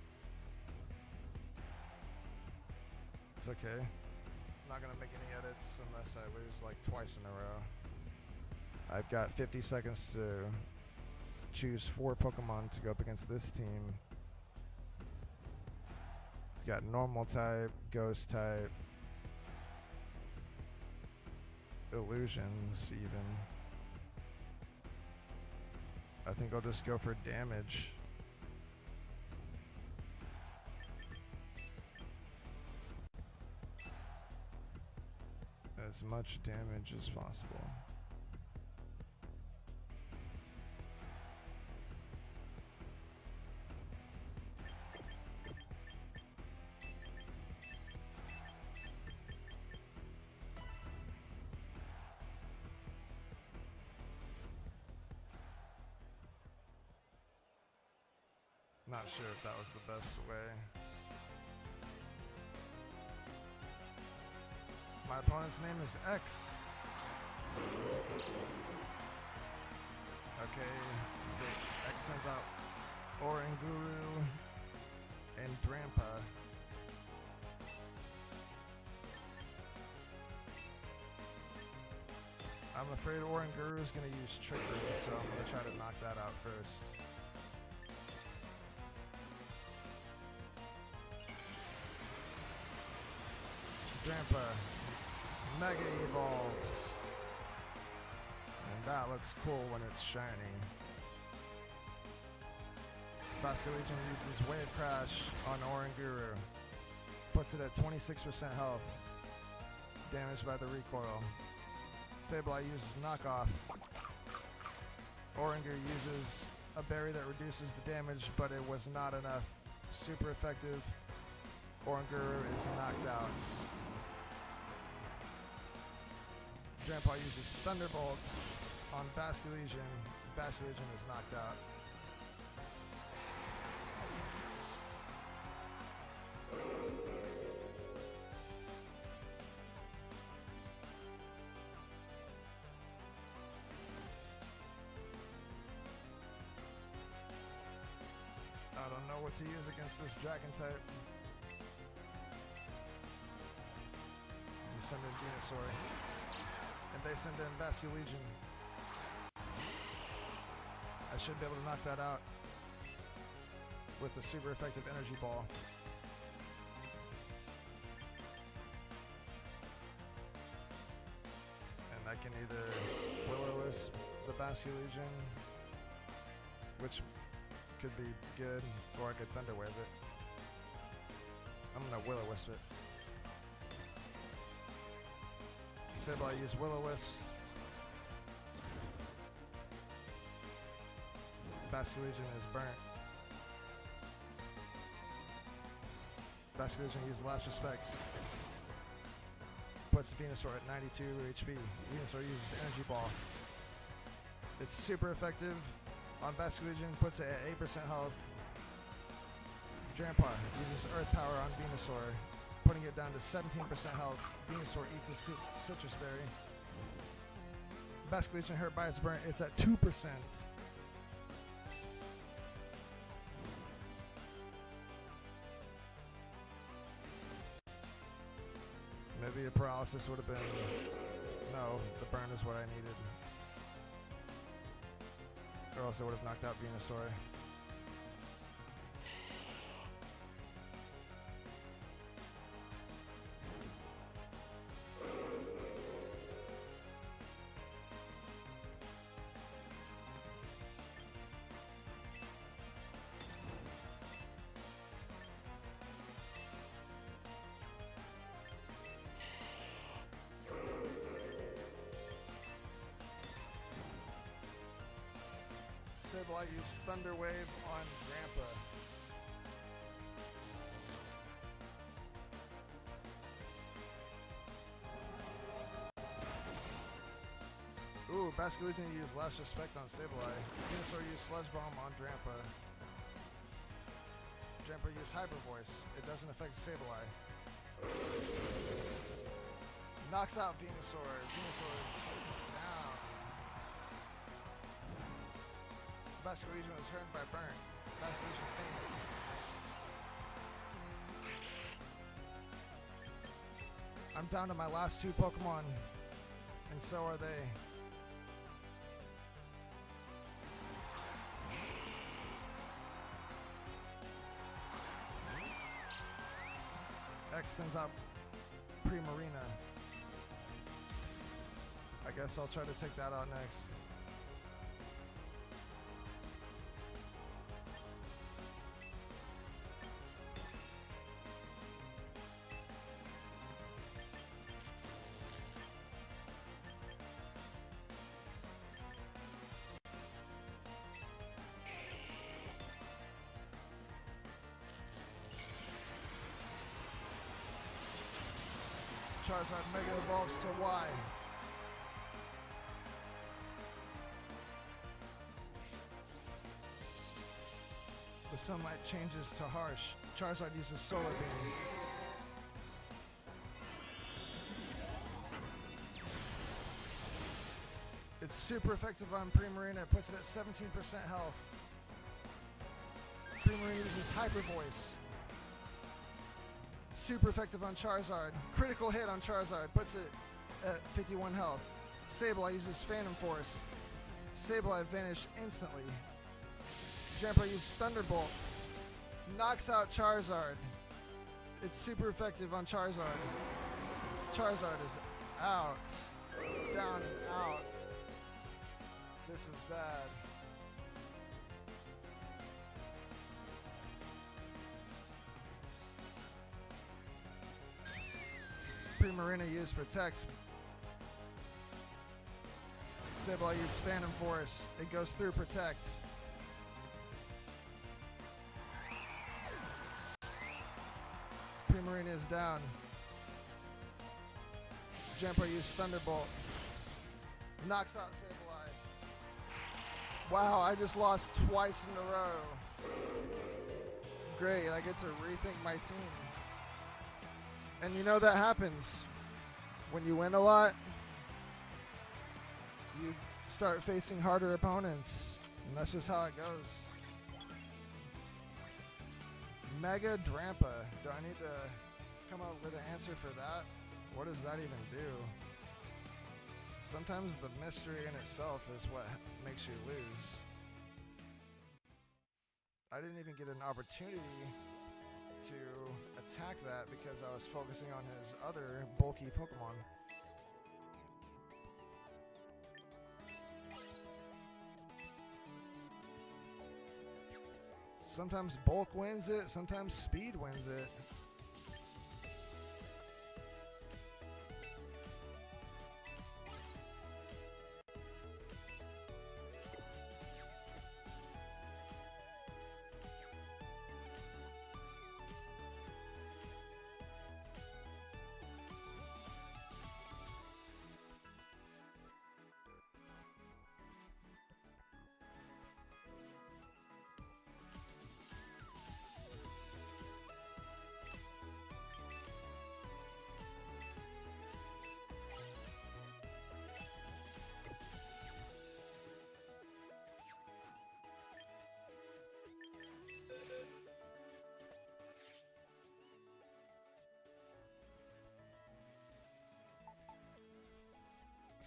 It's okay. I'm not going to make any edits unless I lose like twice in a row. I've got 50 seconds to choose 4 Pokemon to go up against this team. It's got Normal type, Ghost type, Illusions even. I think I'll just go for damage. As much damage as possible. Not sure if that was the best way. My opponent's name is X. Okay, X sends out Oranguru and Drampa. I'm afraid Oranguru is going to use Trickery, so I'm going to try to knock that out first. Drampa Mega Evolves. And that looks cool when it's shiny. Basculegion uses Wave Crash on Oranguru. Puts it at 26% health. Damaged by the recoil. Sableye uses Knockoff. Oranguru uses a berry that reduces the damage, but it was not enough. Super effective. Oranguru is knocked out. Drampa uses Thunderbolt on Basculegion. Basculegion is knocked out. I don't know what to use against this Dragon type. You send in Venusaur. And they send in Basculegion. I should be able to knock that out with the super effective Energy Ball. I can either Will-O-Wisp the Basculegion, which could be good, or I could Thunder Wave it. I'm gonna Will-O-Wisp it. Sableye use Will-O-Wisp. Basculegion is burnt. Basculegion uses Last Respects. Puts Venusaur at 92 HP. Venusaur uses Energy Ball. It's super effective on Basculegion, puts it at 8% health. Drampa uses Earth Power on Venusaur, putting it down to 17% health. Venusaur eats a Citrus Berry. Basculegion hurt by its burn, it's at 2%. Maybe a Paralysis would have been... No, the burn is what I needed. Or else I would have knocked out Venusaur. Sableye use Thunder Wave on Grandpa. Ooh, Basculegion use Last Respect on Sableye. Venusaur use Sludge Bomb on Drampa. Drampa use Hyper Voice. It doesn't affect Sableye. Knocks out Venusaur. Venusaur is down. Basculegion was hurt by burn. Basculegion fainted. I'm down to my last two Pokemon, and so are they. X sends out Primarina. I guess I'll try to take that out next. Charizard Mega Evolves to Y. The sunlight changes to harsh. Charizard uses Solar Beam. It's super effective on Primarina. It puts it at 17% health. Primarina uses Hyper Voice. Super effective on Charizard. Critical hit on Charizard. Puts it at 51 health. Sableye uses Phantom Force. Sableye vanish instantly. Drampa uses Thunderbolt. Knocks out Charizard. It's super effective on Charizard. Charizard is out. Down and out. This is bad. Primarina use Protect. Sableye use Phantom Force. It goes through Protect. Primarina is down. Drampa use Thunderbolt. Knocks out Sableye. Wow, I just lost twice in a row. Great, I get to rethink my team. And you know that happens. When you win a lot, you start facing harder opponents. And that's just how it goes. Mega Drampa. Do I need to come up with an answer for that? What does that even do? Sometimes the mystery in itself is what makes you lose. I didn't even get an opportunity to attack that because I was focusing on his other bulky Pokemon. Sometimes bulk wins it, sometimes speed wins it.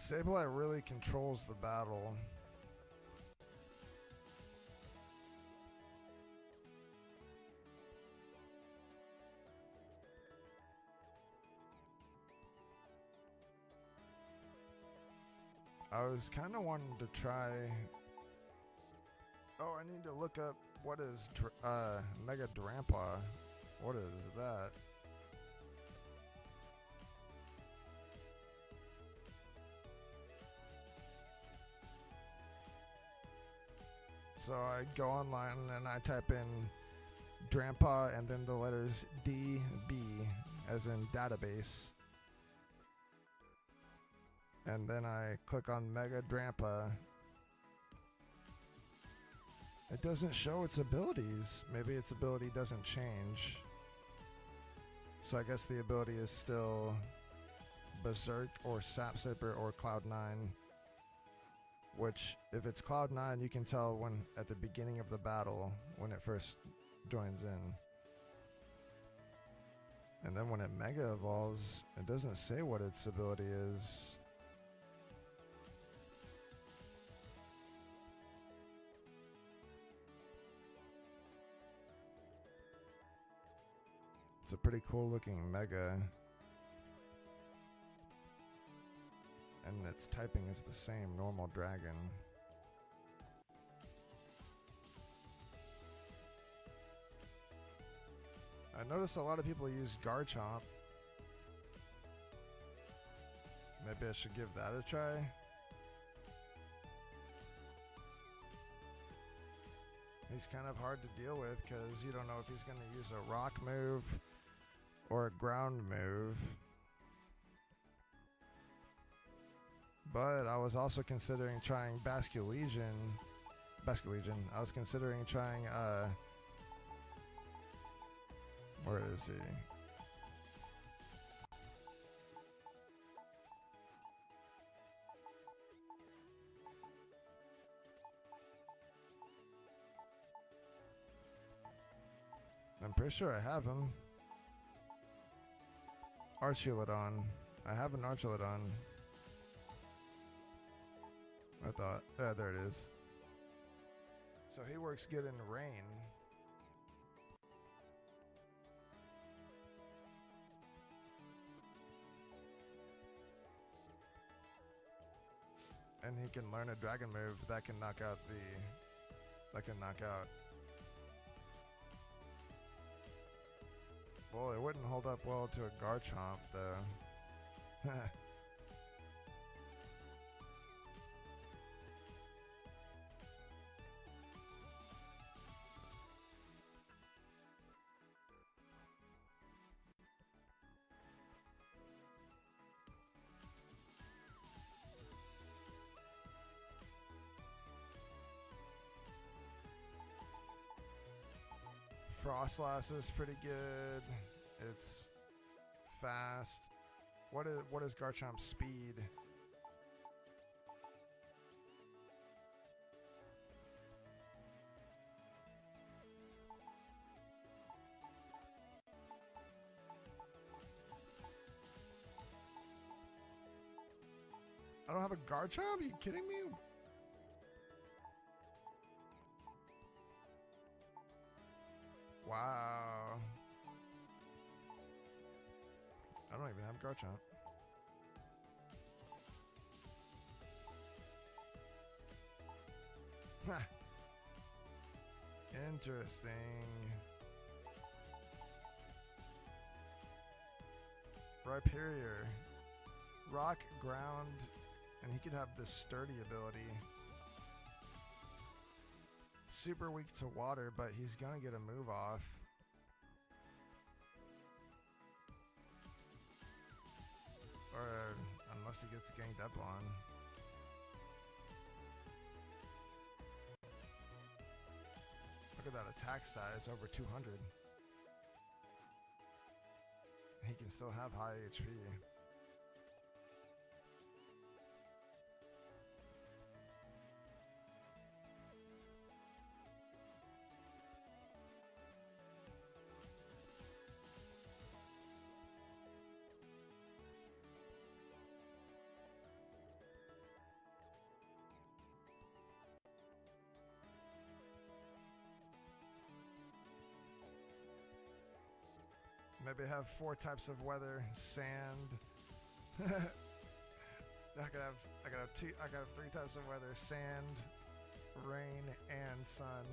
Sableye really controls the battle. I was kind of wanting to try... Oh, I need to look up what is Mega Drampa. What is that? So I go online and I type in Drampa and then the letters DB as in database. And then I click on Mega Drampa. It doesn't show its abilities. Maybe its ability doesn't change. So I guess the ability is still Berserk or Sap Sipper or Cloud9. Which, if it's Cloud9, you can tell when at the beginning of the battle, when it first joins in. And then when it Mega Evolves, it doesn't say what its ability is. It's a pretty cool looking Mega. And its typing is the same, normal dragon. I notice a lot of people use Garchomp. Maybe I should give that a try. He's kind of hard to deal with because you don't know if he's going to use a rock move or a ground move. But I was also considering trying Basculegion. I was considering trying, where is he? I'm pretty sure I have him. Archulodon. I have an Archulodon. I thought, yeah, there it is. So he works good in rain. And he can learn a dragon move that can knock out Well, it wouldn't hold up well to a Garchomp though. Frostlass is pretty good. It's fast. What is Garchomp's speed? I don't have a Garchomp? Are you kidding me? Wow. I don't even have Garchomp. Interesting. Rhyperior. Rock, ground, and he can have this sturdy ability. Super weak to water, but he's gonna get a move off. Or unless he gets ganged up on. Look at that attack stat, it's over 200. He can still have high HP. Maybe have 4 types of weather: sand. I could have 3 types of weather: sand, rain, and sun.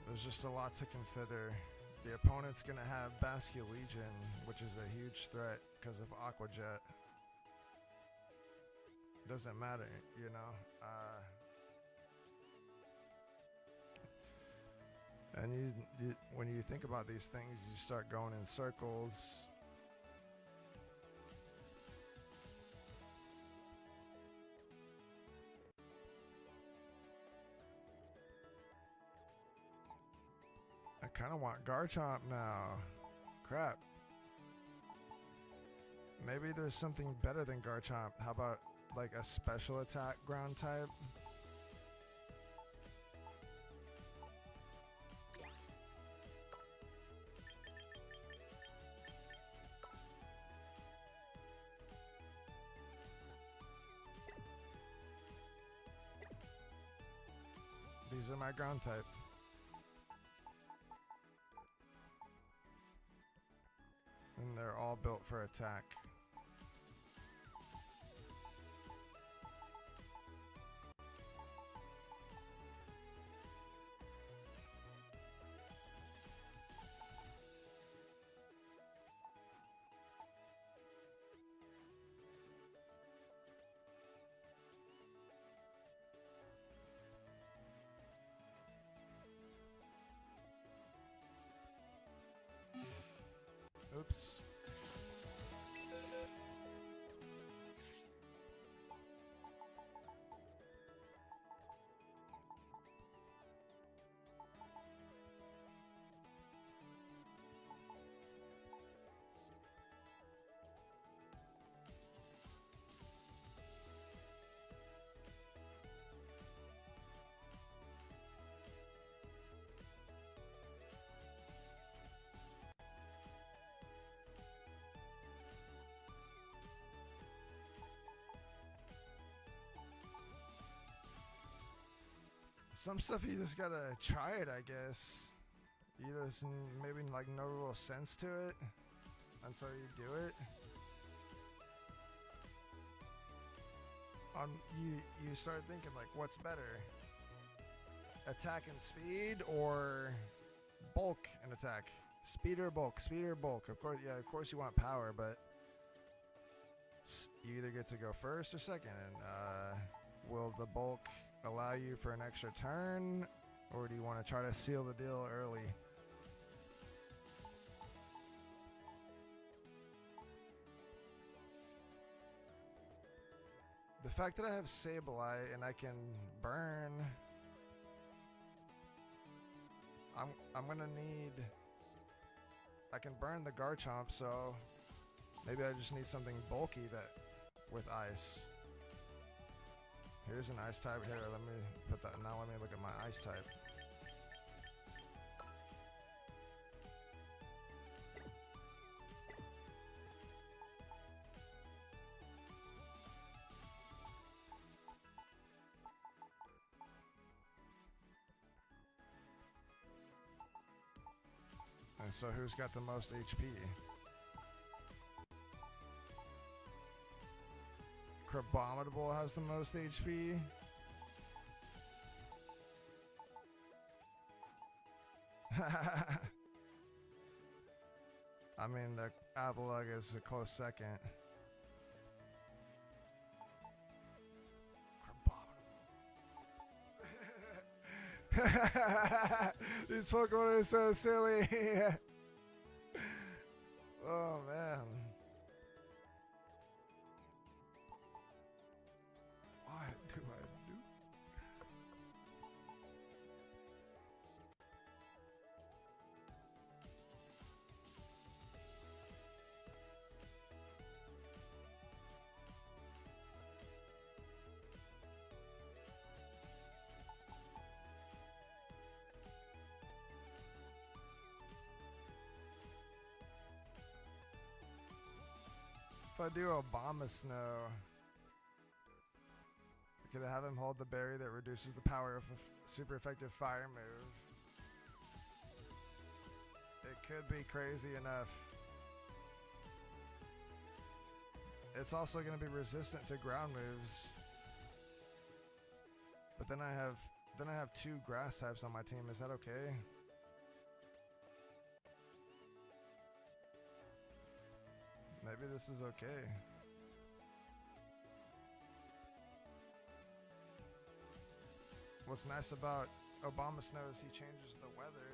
There's just a lot to consider. The opponent's going to have Basculegion, which is a huge threat because of Aqua Jet. Doesn't matter, you know. And when you think about these things, you start going in circles. I kind of want Garchomp now. Crap. Maybe there's something better than Garchomp. How about like a special attack ground type? These are my ground type. And they're all built for attack. Oops. Some stuff you just gotta try it, I guess. You just maybe like no real sense to it until you do it. You start thinking like, what's better? Attack and speed or bulk and attack? Speed or bulk? Speed or bulk? Of course, yeah, of course you want power, but you either get to go first or second. And will the bulk allow you for an extra turn, or do you want to try to seal the deal early? The fact that I have Sableye and I can burn, I'm gonna need, I can burn the Garchomp, so maybe I just need something bulky that with ice. Here's an ice type. Here, let me put that. Now let me look at my ice type. so who's got the most HP? Crabominable has the most HP. I mean, the Avalugg is a close second. These Pokemon are so silly. Oh man. What do I do? If I do Abomasnow, I could have him hold the berry that reduces the power of a super effective fire move. It could be crazy enough. It's also going to be resistant to ground moves. But then I have two grass types on my team. Is that okay? Maybe this is okay. What's nice about Abomasnow is he changes the weather.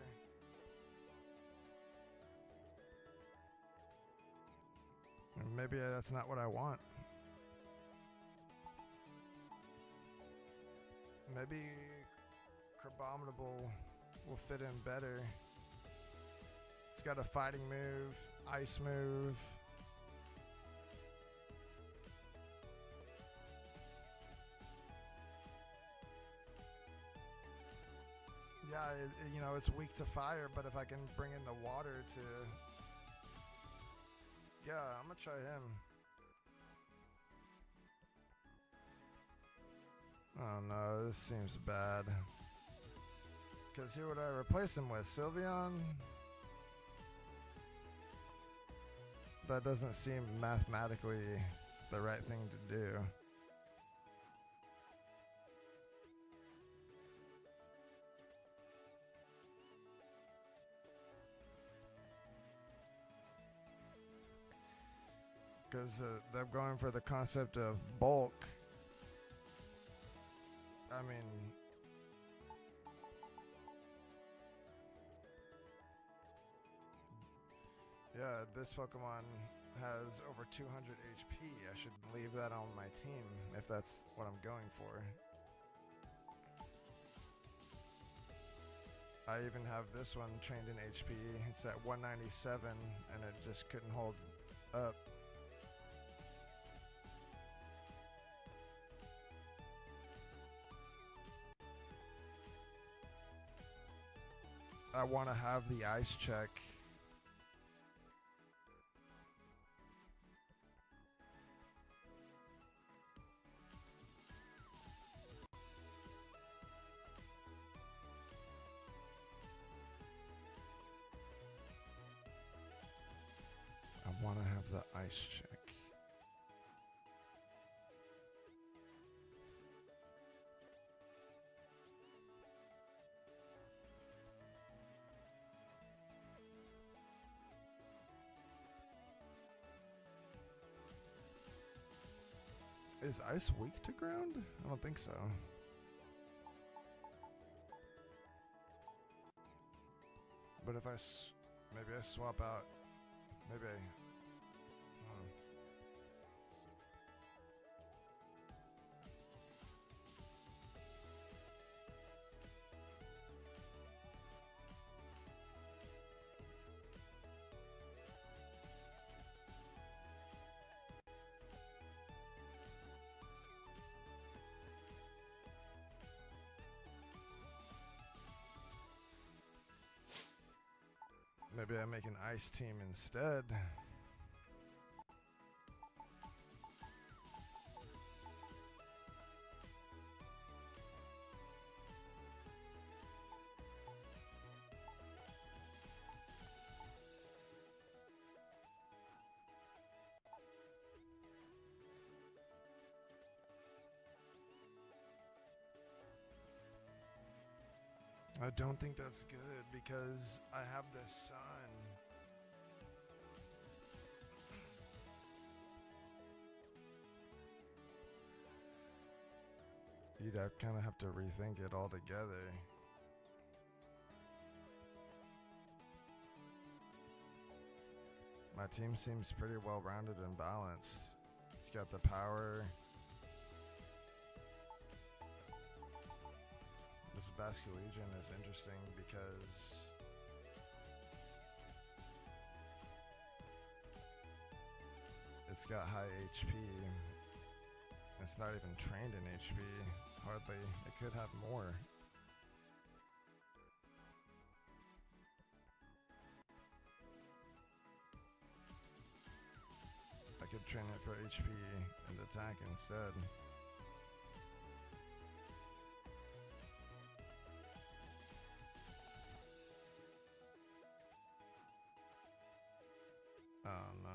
And maybe that's not what I want. Maybe Crabominable will fit in better. It's got a fighting move, ice move. Yeah, you know, it's weak to fire, but if I can bring in the water to... Yeah, I'm gonna try him. Oh no, this seems bad. Because who would I replace him with? Sylveon? That doesn't seem mathematically the right thing to do. Because they're going for the concept of bulk. I mean, yeah, this Pokemon has over 200 HP. I should leave that on my team if that's what I'm going for. I even have this one trained in HP. It's at 197 and it just couldn't hold up. I want to have the ice check. I want to have the ice check. Is ice weak to ground? I don't think so. But if maybe I swap out, maybe I, maybe I make an ice team instead. I don't think that's good because I have the sun. You'd kind of have to rethink it altogether. My team seems pretty well rounded and balanced. It's got the power. This Basque Legion is interesting because it's got high HP. It's not even trained in HP, hardly. It could have more. I could train it for HP and attack instead. Oh no.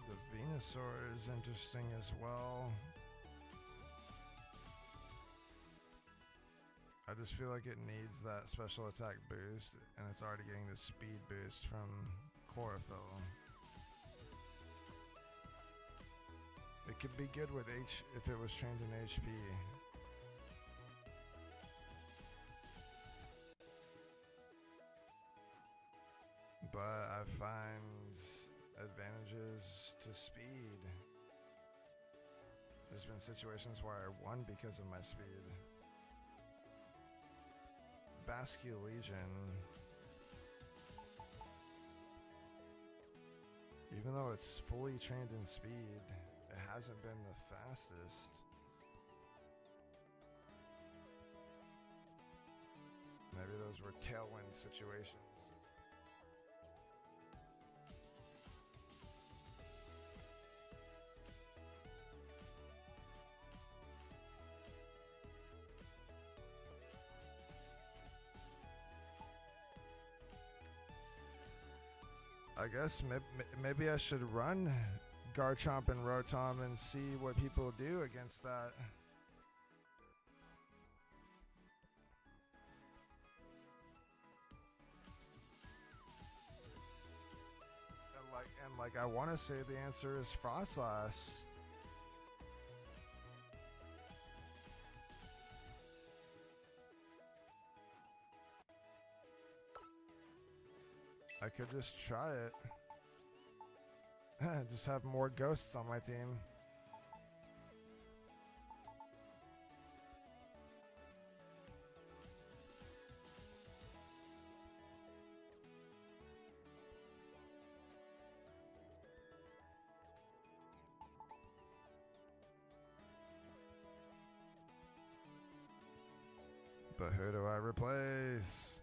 The Venusaur is interesting as well. I just feel like it needs that special attack boost, and it's already getting the speed boost from Chlorophyll. It could be good with if it was trained in HP. But I find advantages to speed. There's been situations where I won because of my speed. Basque Legion, even though it's fully trained in speed, it hasn't been the fastest. Maybe those were tailwind situations. I guess maybe I should run Garchomp and Rotom and see what people do against that. And like I want to say the answer is Frostlass. I could just try it. Just have more ghosts on my team. But who do I replace?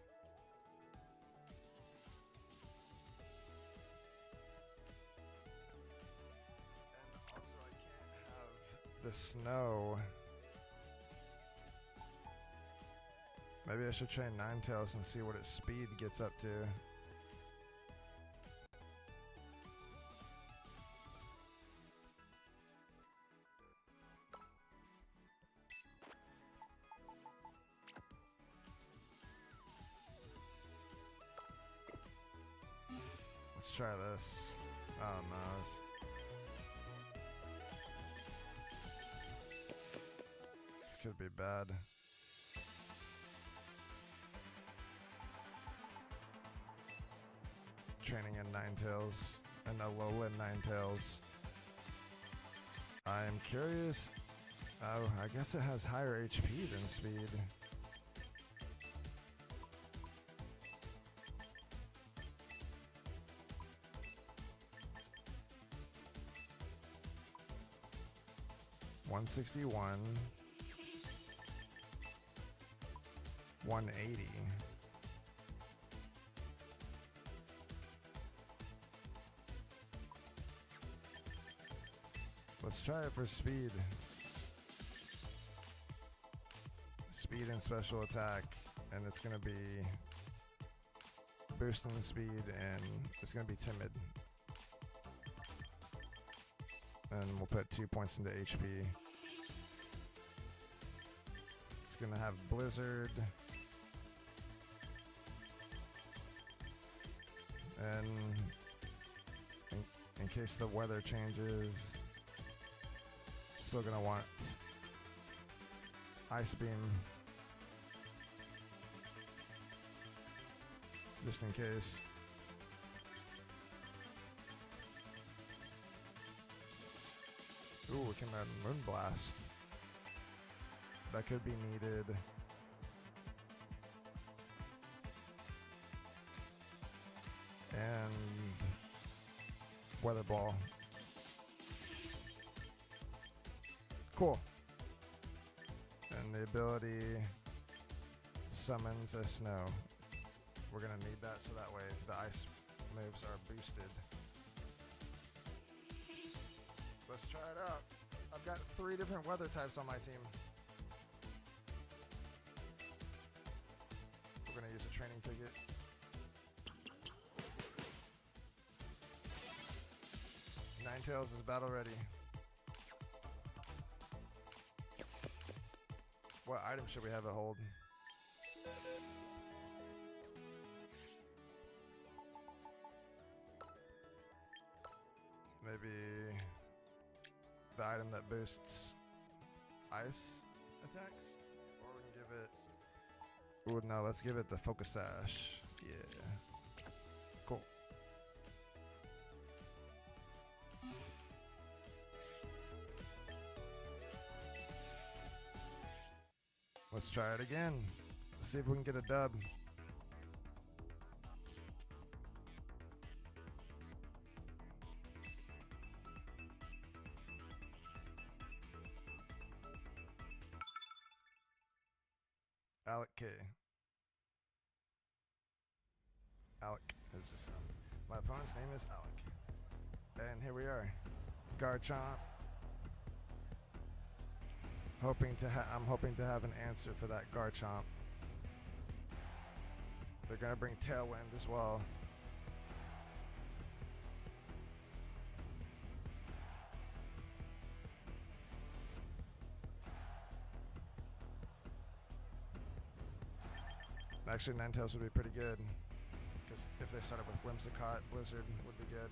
The snow. Maybe I should train Ninetales and see what its speed gets up to. Let's try this. Oh no. Could be bad. Training in Ninetales and Alolan Ninetales. I'm curious. Oh, I guess it has higher HP than speed. 161. 180. Let's try it for speed. Speed and special attack, and it's gonna be boosting the speed, and it's gonna be timid. And we'll put 2 points into HP. It's gonna have Blizzard. And in case the weather changes, still gonna want Ice Beam, just in case. Ooh, we can add Moonblast. That could be needed. And Weather Ball. Cool. And the ability summons a snow. We're gonna need that so that way the ice moves are boosted. Let's try it out. I've got 3 different weather types on my team. We're gonna use a training ticket. Ninetales is battle ready. What item should we have it hold? Maybe the item that boosts ice attacks? Or we can give it... Ooh, no, let's give it the Focus Sash. Yeah. Cool. Let's try it again. See if we can get a dub. Alec K. Alec is just my opponent's name is Alec. And here we are. Garchomp. I'm hoping to have an answer for that Garchomp. They're gonna bring Tailwind as well. Actually, Ninetales would be pretty good, because if they started with Whimsicott, Blizzard would be good.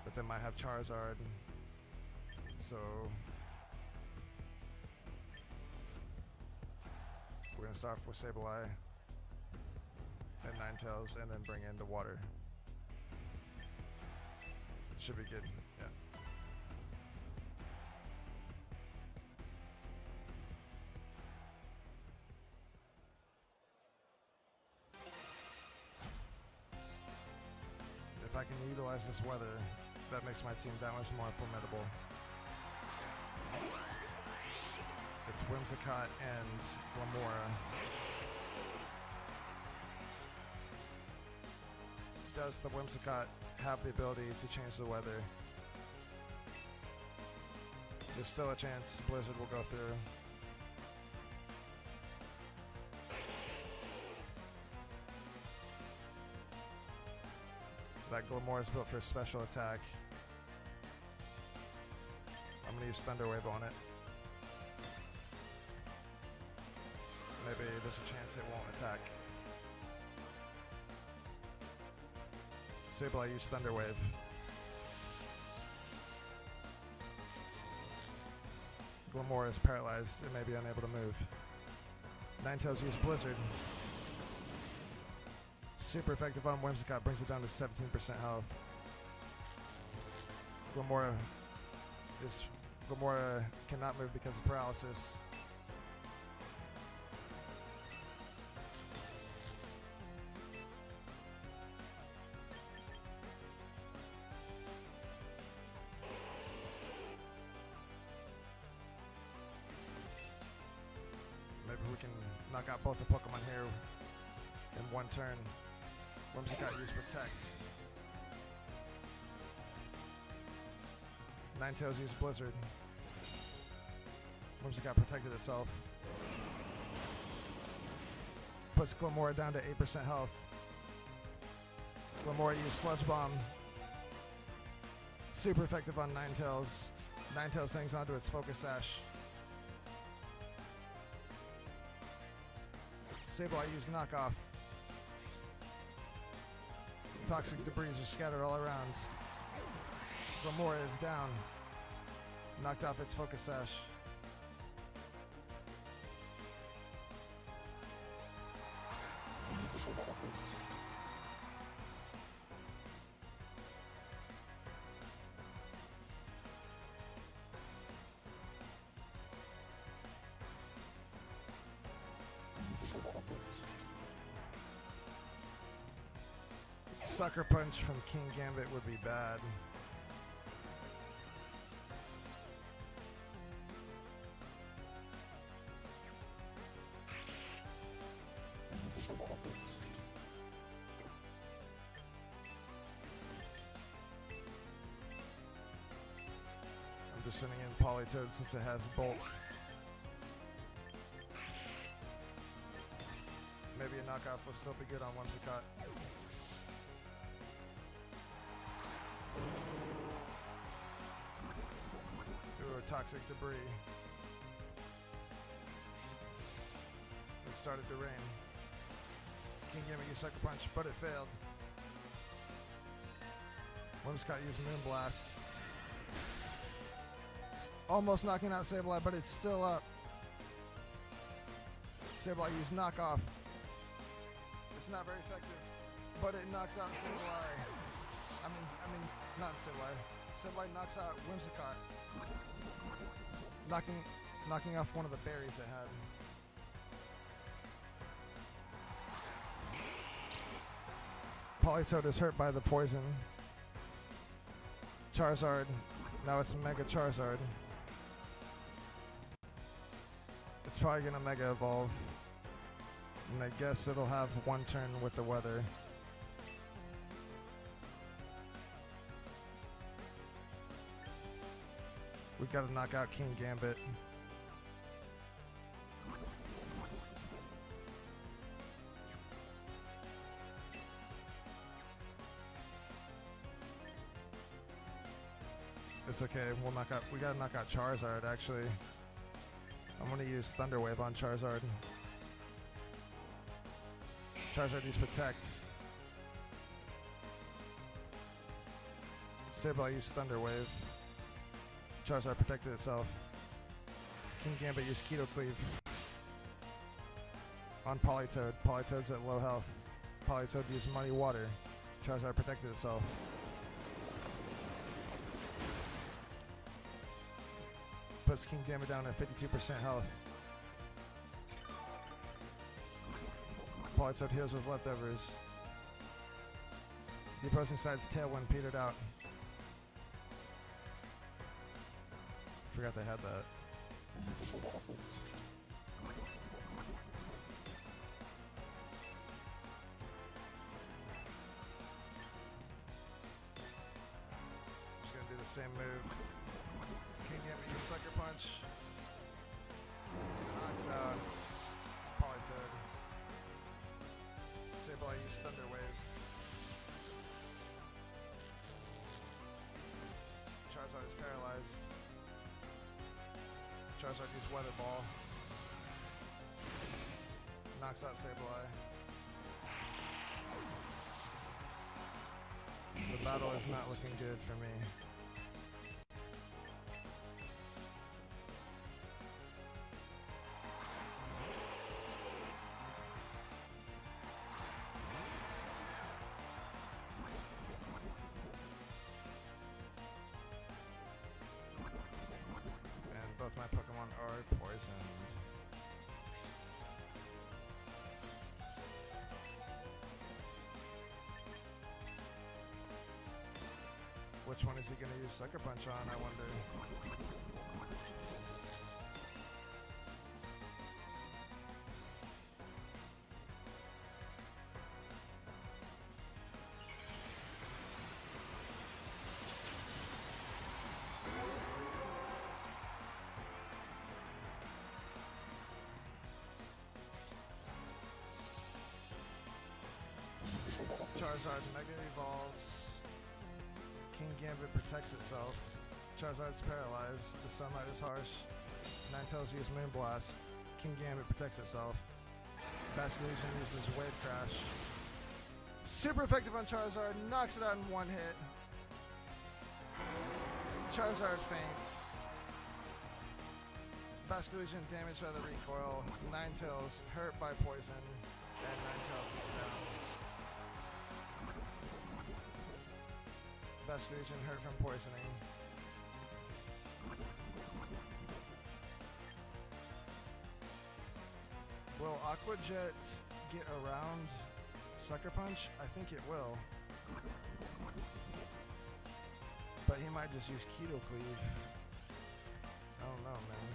But they might have Charizard, so we're gonna start off with Sableye and Ninetales, and then bring in the water. Should be good. Yeah. If I can utilize this weather, that makes my team that much more formidable. It's Whimsicott and Glimmora. Does the Whimsicott have the ability to change the weather? There's still a chance Blizzard will go through. That Glimmora is built for special attack. I'm gonna use Thunder Wave on it. Maybe there's a chance it won't attack. Sableye use Thunder Wave. Glimmora is paralyzed and may be unable to move. Ninetales use Blizzard. Super effective on Whimsicott, brings it down to 17% health. Glimmora cannot move because of paralysis. knock out both the Pokemon here in one turn. Whimsicott use Protect. Ninetales use Blizzard. Whimsicott protected itself. Puts Glimmora down to 8% health. Glimmora used Sludge Bomb. Super effective on Ninetales. Ninetales hangs onto its Focus Sash. Sableye used Knockoff. Toxic debris are scattered all around. Glimmora is down. Knocked off its Focus Sash. Sucker Punch from Kingambit would be bad. I'm just sending in Politoed since it has Bolt. Maybe a knockoff will still be good on Whimsicott. Toxic debris. It started to rain. Kingambit used Sucker Punch, but it failed. Whimsicott used Moonblast. Almost knocking out Sableye, but it's still up. Sableye used Knockoff. It's not very effective, but it knocks out Sableye. I mean, not Sableye. Sableye knocks out Whimsicott. Knocking off one of the berries it had. Politoed is hurt by the poison. Charizard. Now it's Mega Charizard. It's probably gonna Mega Evolve. And I guess it'll have one turn with the weather. We gotta knock out Kingambit. It's okay, we gotta knock out Charizard actually. I'm gonna use Thunder Wave on Charizard. Charizard used Protect. Sableye used Thunder Wave. Charizard protected itself. Kingambit used Keto Cleave on Politoed. Politoed's at low health. Politoed used Muddy Water. Charizard protected itself. Puts Kingambit down at 52% health. Politoed heals with leftovers. The opposing side's Tailwind petered out. Forgot they had that. Just gonna do the same move. Kingambit use Sucker Punch. Knocks out Politoed. Sableye use Thunder Wave. Charizard is paralyzed. Charizard used Weather Ball. Knocks out Sableye. The battle is not looking good for me. Both my Pokemon are poisoned. Which one is he going to use Sucker Punch on, I wonder? Charizard Mega Evolves. King Gambit protects itself. Charizard's paralyzed. The sunlight is harsh. Ninetales uses Moonblast. King Gambit protects itself. Basculegion uses Wave Crash. Super effective on Charizard. Knocks it out in one hit. Charizard faints. Basculegion damaged by the recoil. Ninetales hurt by poison. And Ninetales is down. Basculegion hurt from poisoning. Will Aqua Jet get around Sucker Punch? I think it will. But he might just use Keto Cleave. I don't know, man.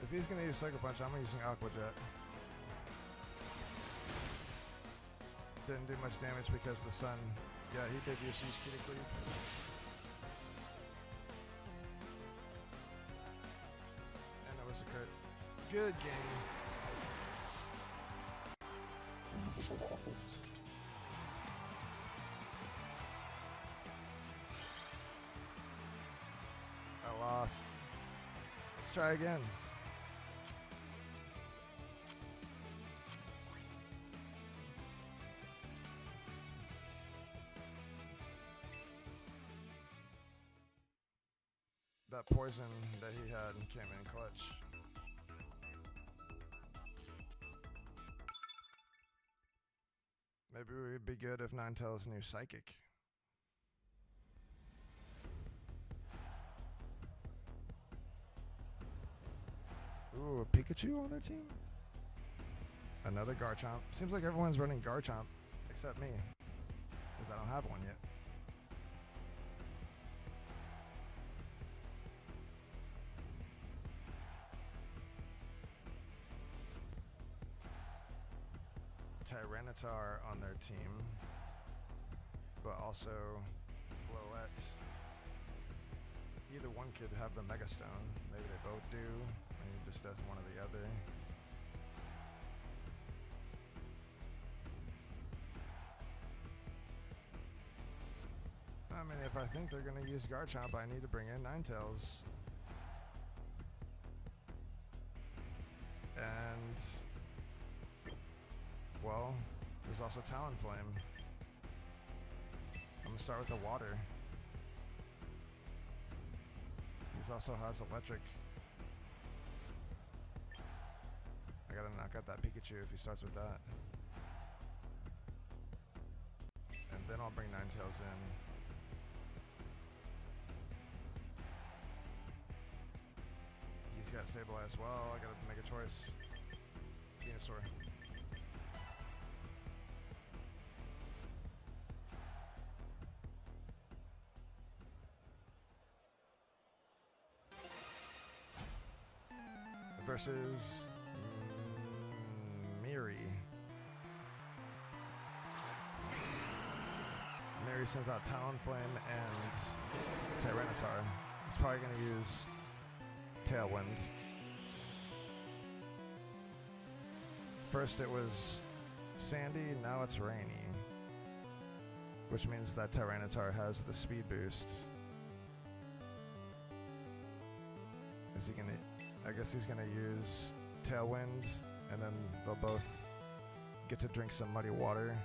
If he's gonna use Sucker Punch, I'm using Aqua Jet. Didn't do much damage because the sun. Yeah, he did use Kitty Cleave. And it was a crit. Good game. I lost. Let's try again. That poison that he had came in clutch. Maybe it would be good if Ninetales knew Psychic. Ooh, a Pikachu on their team? Another Garchomp. Seems like everyone's running Garchomp, except me. Because I don't have one yet. Tyranitar on their team, but also Floette. Either one could have the Mega Stone. Maybe they both do. Maybe he just does one or the other. I mean, if I think they're going to use Garchomp, I need to bring in Ninetales. And well, there's also Talonflame. I'm gonna start with the water. He also has electric. I gotta knock out that Pikachu if he starts with that. And then I'll bring Ninetales in. He's got Sableye as well. I gotta make a choice. Venusaur. Versus Miri. Miri sends out Talonflame and Tyranitar. He's probably going to use Tailwind. First it was sandy, now it's rainy. Which means that Tyranitar has the speed boost. Is he going to... I guess he's gonna use Tailwind, and then they'll both get to drink some muddy water.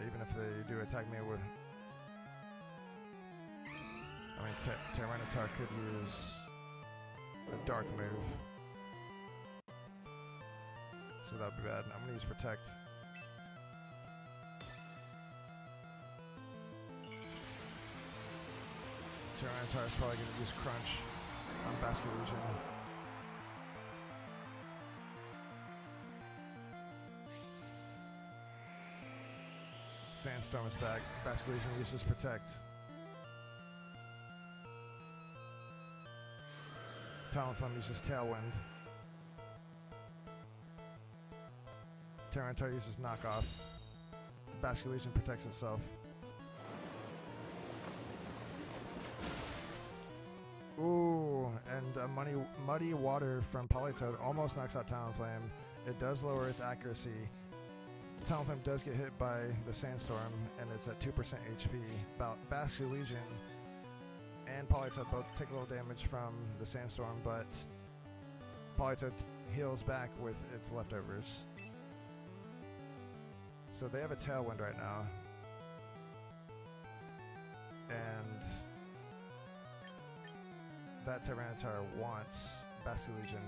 Even if they do attack me with... I mean, Tyranitar could use a Dark move. So that would be bad. I'm gonna use Protect. Tyranitar is probably going to use Crunch on Basculegion. Sandstorm is back. Basculegion uses Protect. Talonflame uses Tailwind. Tyranitar uses Knockoff. Basculate Legion protects itself. Ooh, and Muddy Water from Politoed almost knocks out Talonflame. It does lower its accuracy. Talonflame does get hit by the Sandstorm, and it's at 2% HP. Basculate Legion and Politoed both take a little damage from the Sandstorm, but Politoed heals back with its leftovers. So they have a Tailwind right now. And that Tyranitar wants Basculate Legion.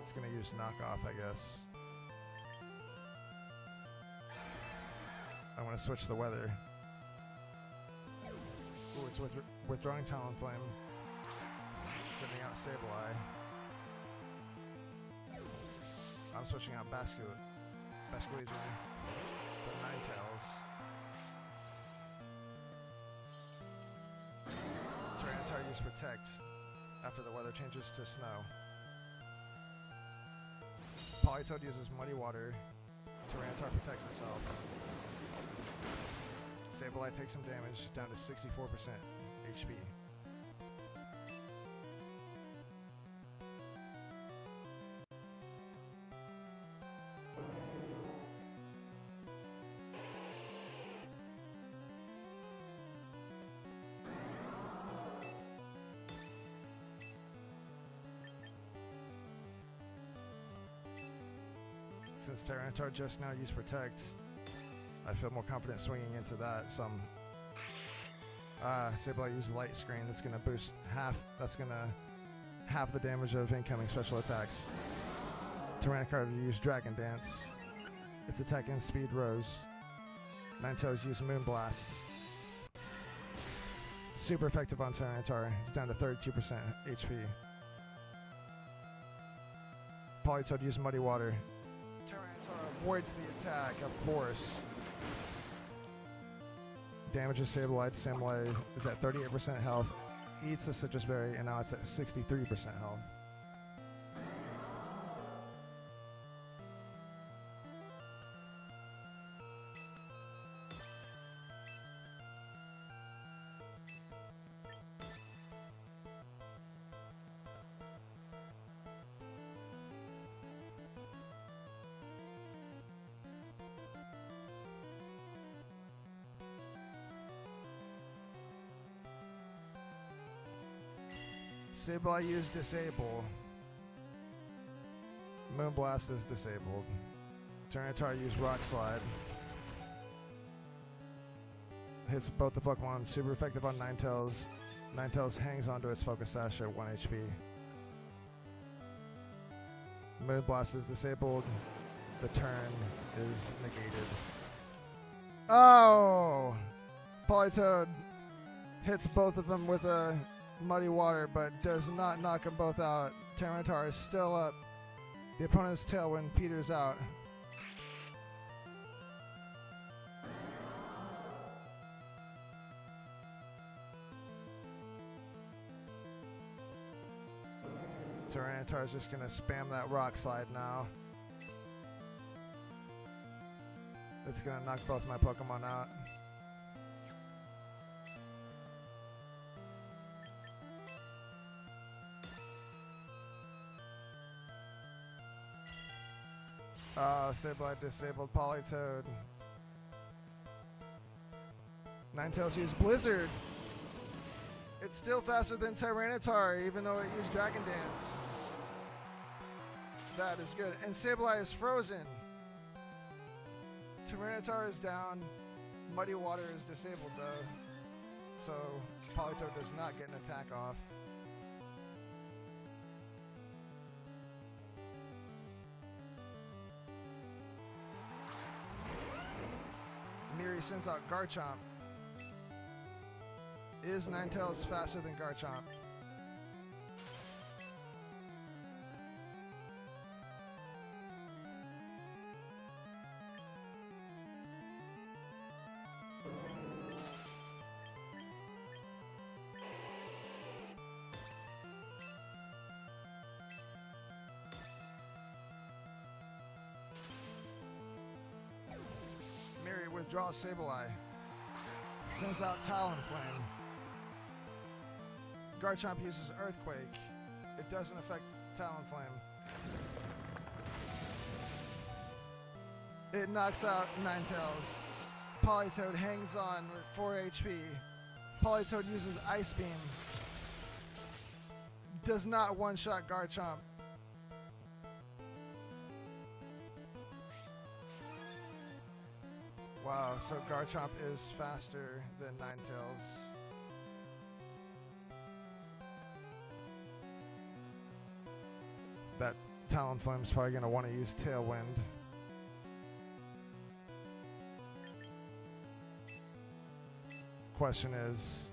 It's going to use Knockoff, I guess. I want to switch the weather. Ooh, it's withdrawing Talonflame. Sending out Sableye. I'm switching out Basculate Legion for Ninetales. Tyranitar uses Protect after the weather changes to snow. Politoed uses Muddy Water. Tyranitar protects itself. Sableye takes some damage, down to 64% HP. Since Tyranitar just now used Protect, I feel more confident swinging into that. So Sableye used Light Screen. That's going to boost half. That's going to half the damage of incoming special attacks. Tyranitar used Dragon Dance. Its attack and speed rose. Ninetales used Moonblast. Super effective on Tyranitar. It's down to 32% HP. Politoed used Muddy Water. Tyranitar avoids the attack, of course. Damages Sableye. Sableye is at 38% health. Eats a Citrus Berry, and now it's at 63% health. Sableye used Disable. Moonblast is disabled. Tyranitar used Rock Slide. Hits both the Pokemon. Super effective on Ninetales. Ninetales hangs onto its Focus Sash at 1 HP. Moonblast is disabled. The turn is negated. Oh! Politoed hits both of them with a Muddy Water, but does not knock them both out. Tyranitar is still up. The opponent's Tailwind peters out. Tyranitar is just going to spam that Rock Slide now. It's going to knock both my Pokemon out. Sableye disabled Politoed. Ninetales used Blizzard. It's still faster than Tyranitar, even though it used Dragon Dance. That is good. And Sableye is frozen. Tyranitar is down. Muddy Water is disabled, though. So Politoed does not get an attack off. Miri sends out Garchomp. Is Ninetales faster than Garchomp? draw Sableye. Sends out Talonflame. Garchomp uses Earthquake. It doesn't affect Talonflame. It knocks out Ninetales. Politoed hangs on with 4 HP. Politoed uses Ice Beam. Does not one-shot Garchomp. Wow, so Garchomp is faster than Ninetales. That Talonflame's probably going to want to use Tailwind. Question is,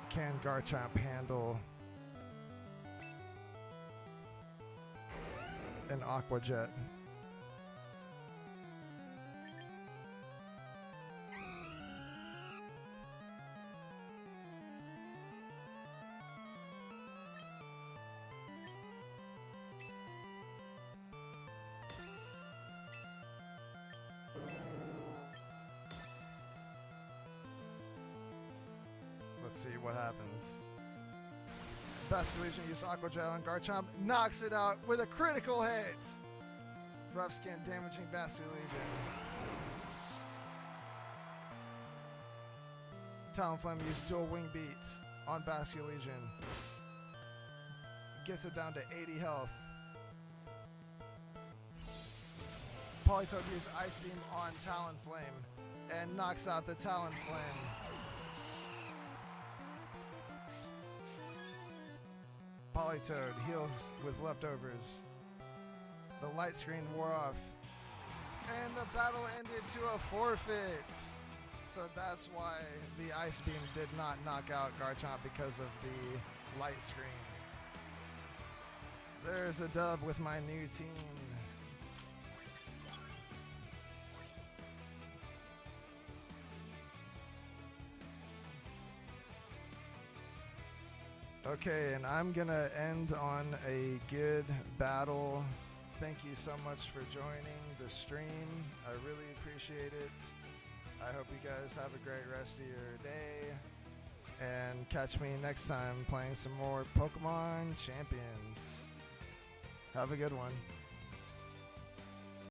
can Garchomp handle an Aqua Jet? Let's see what happens. Basculegion uses Aqua Jet on Garchomp, knocks it out with a critical hit. Rough Skin damaging Basculegion. Talonflame uses Dual Wing Beat on Basculegion. Gets it down to 80 health. Politoed uses Ice Beam on Talonflame and knocks out the Talonflame. Politoed heals with leftovers. The light screen wore off. And the battle ended to a forfeit. So that's why the Ice Beam did not knock out Garchomp, because of the light screen. There's a dub with my new team. Okay, and I'm gonna end on a good battle. Thank you so much for joining the stream. I really appreciate it. I hope you guys have a great rest of your day. And catch me next time playing some more Pokemon Champions. Have a good one.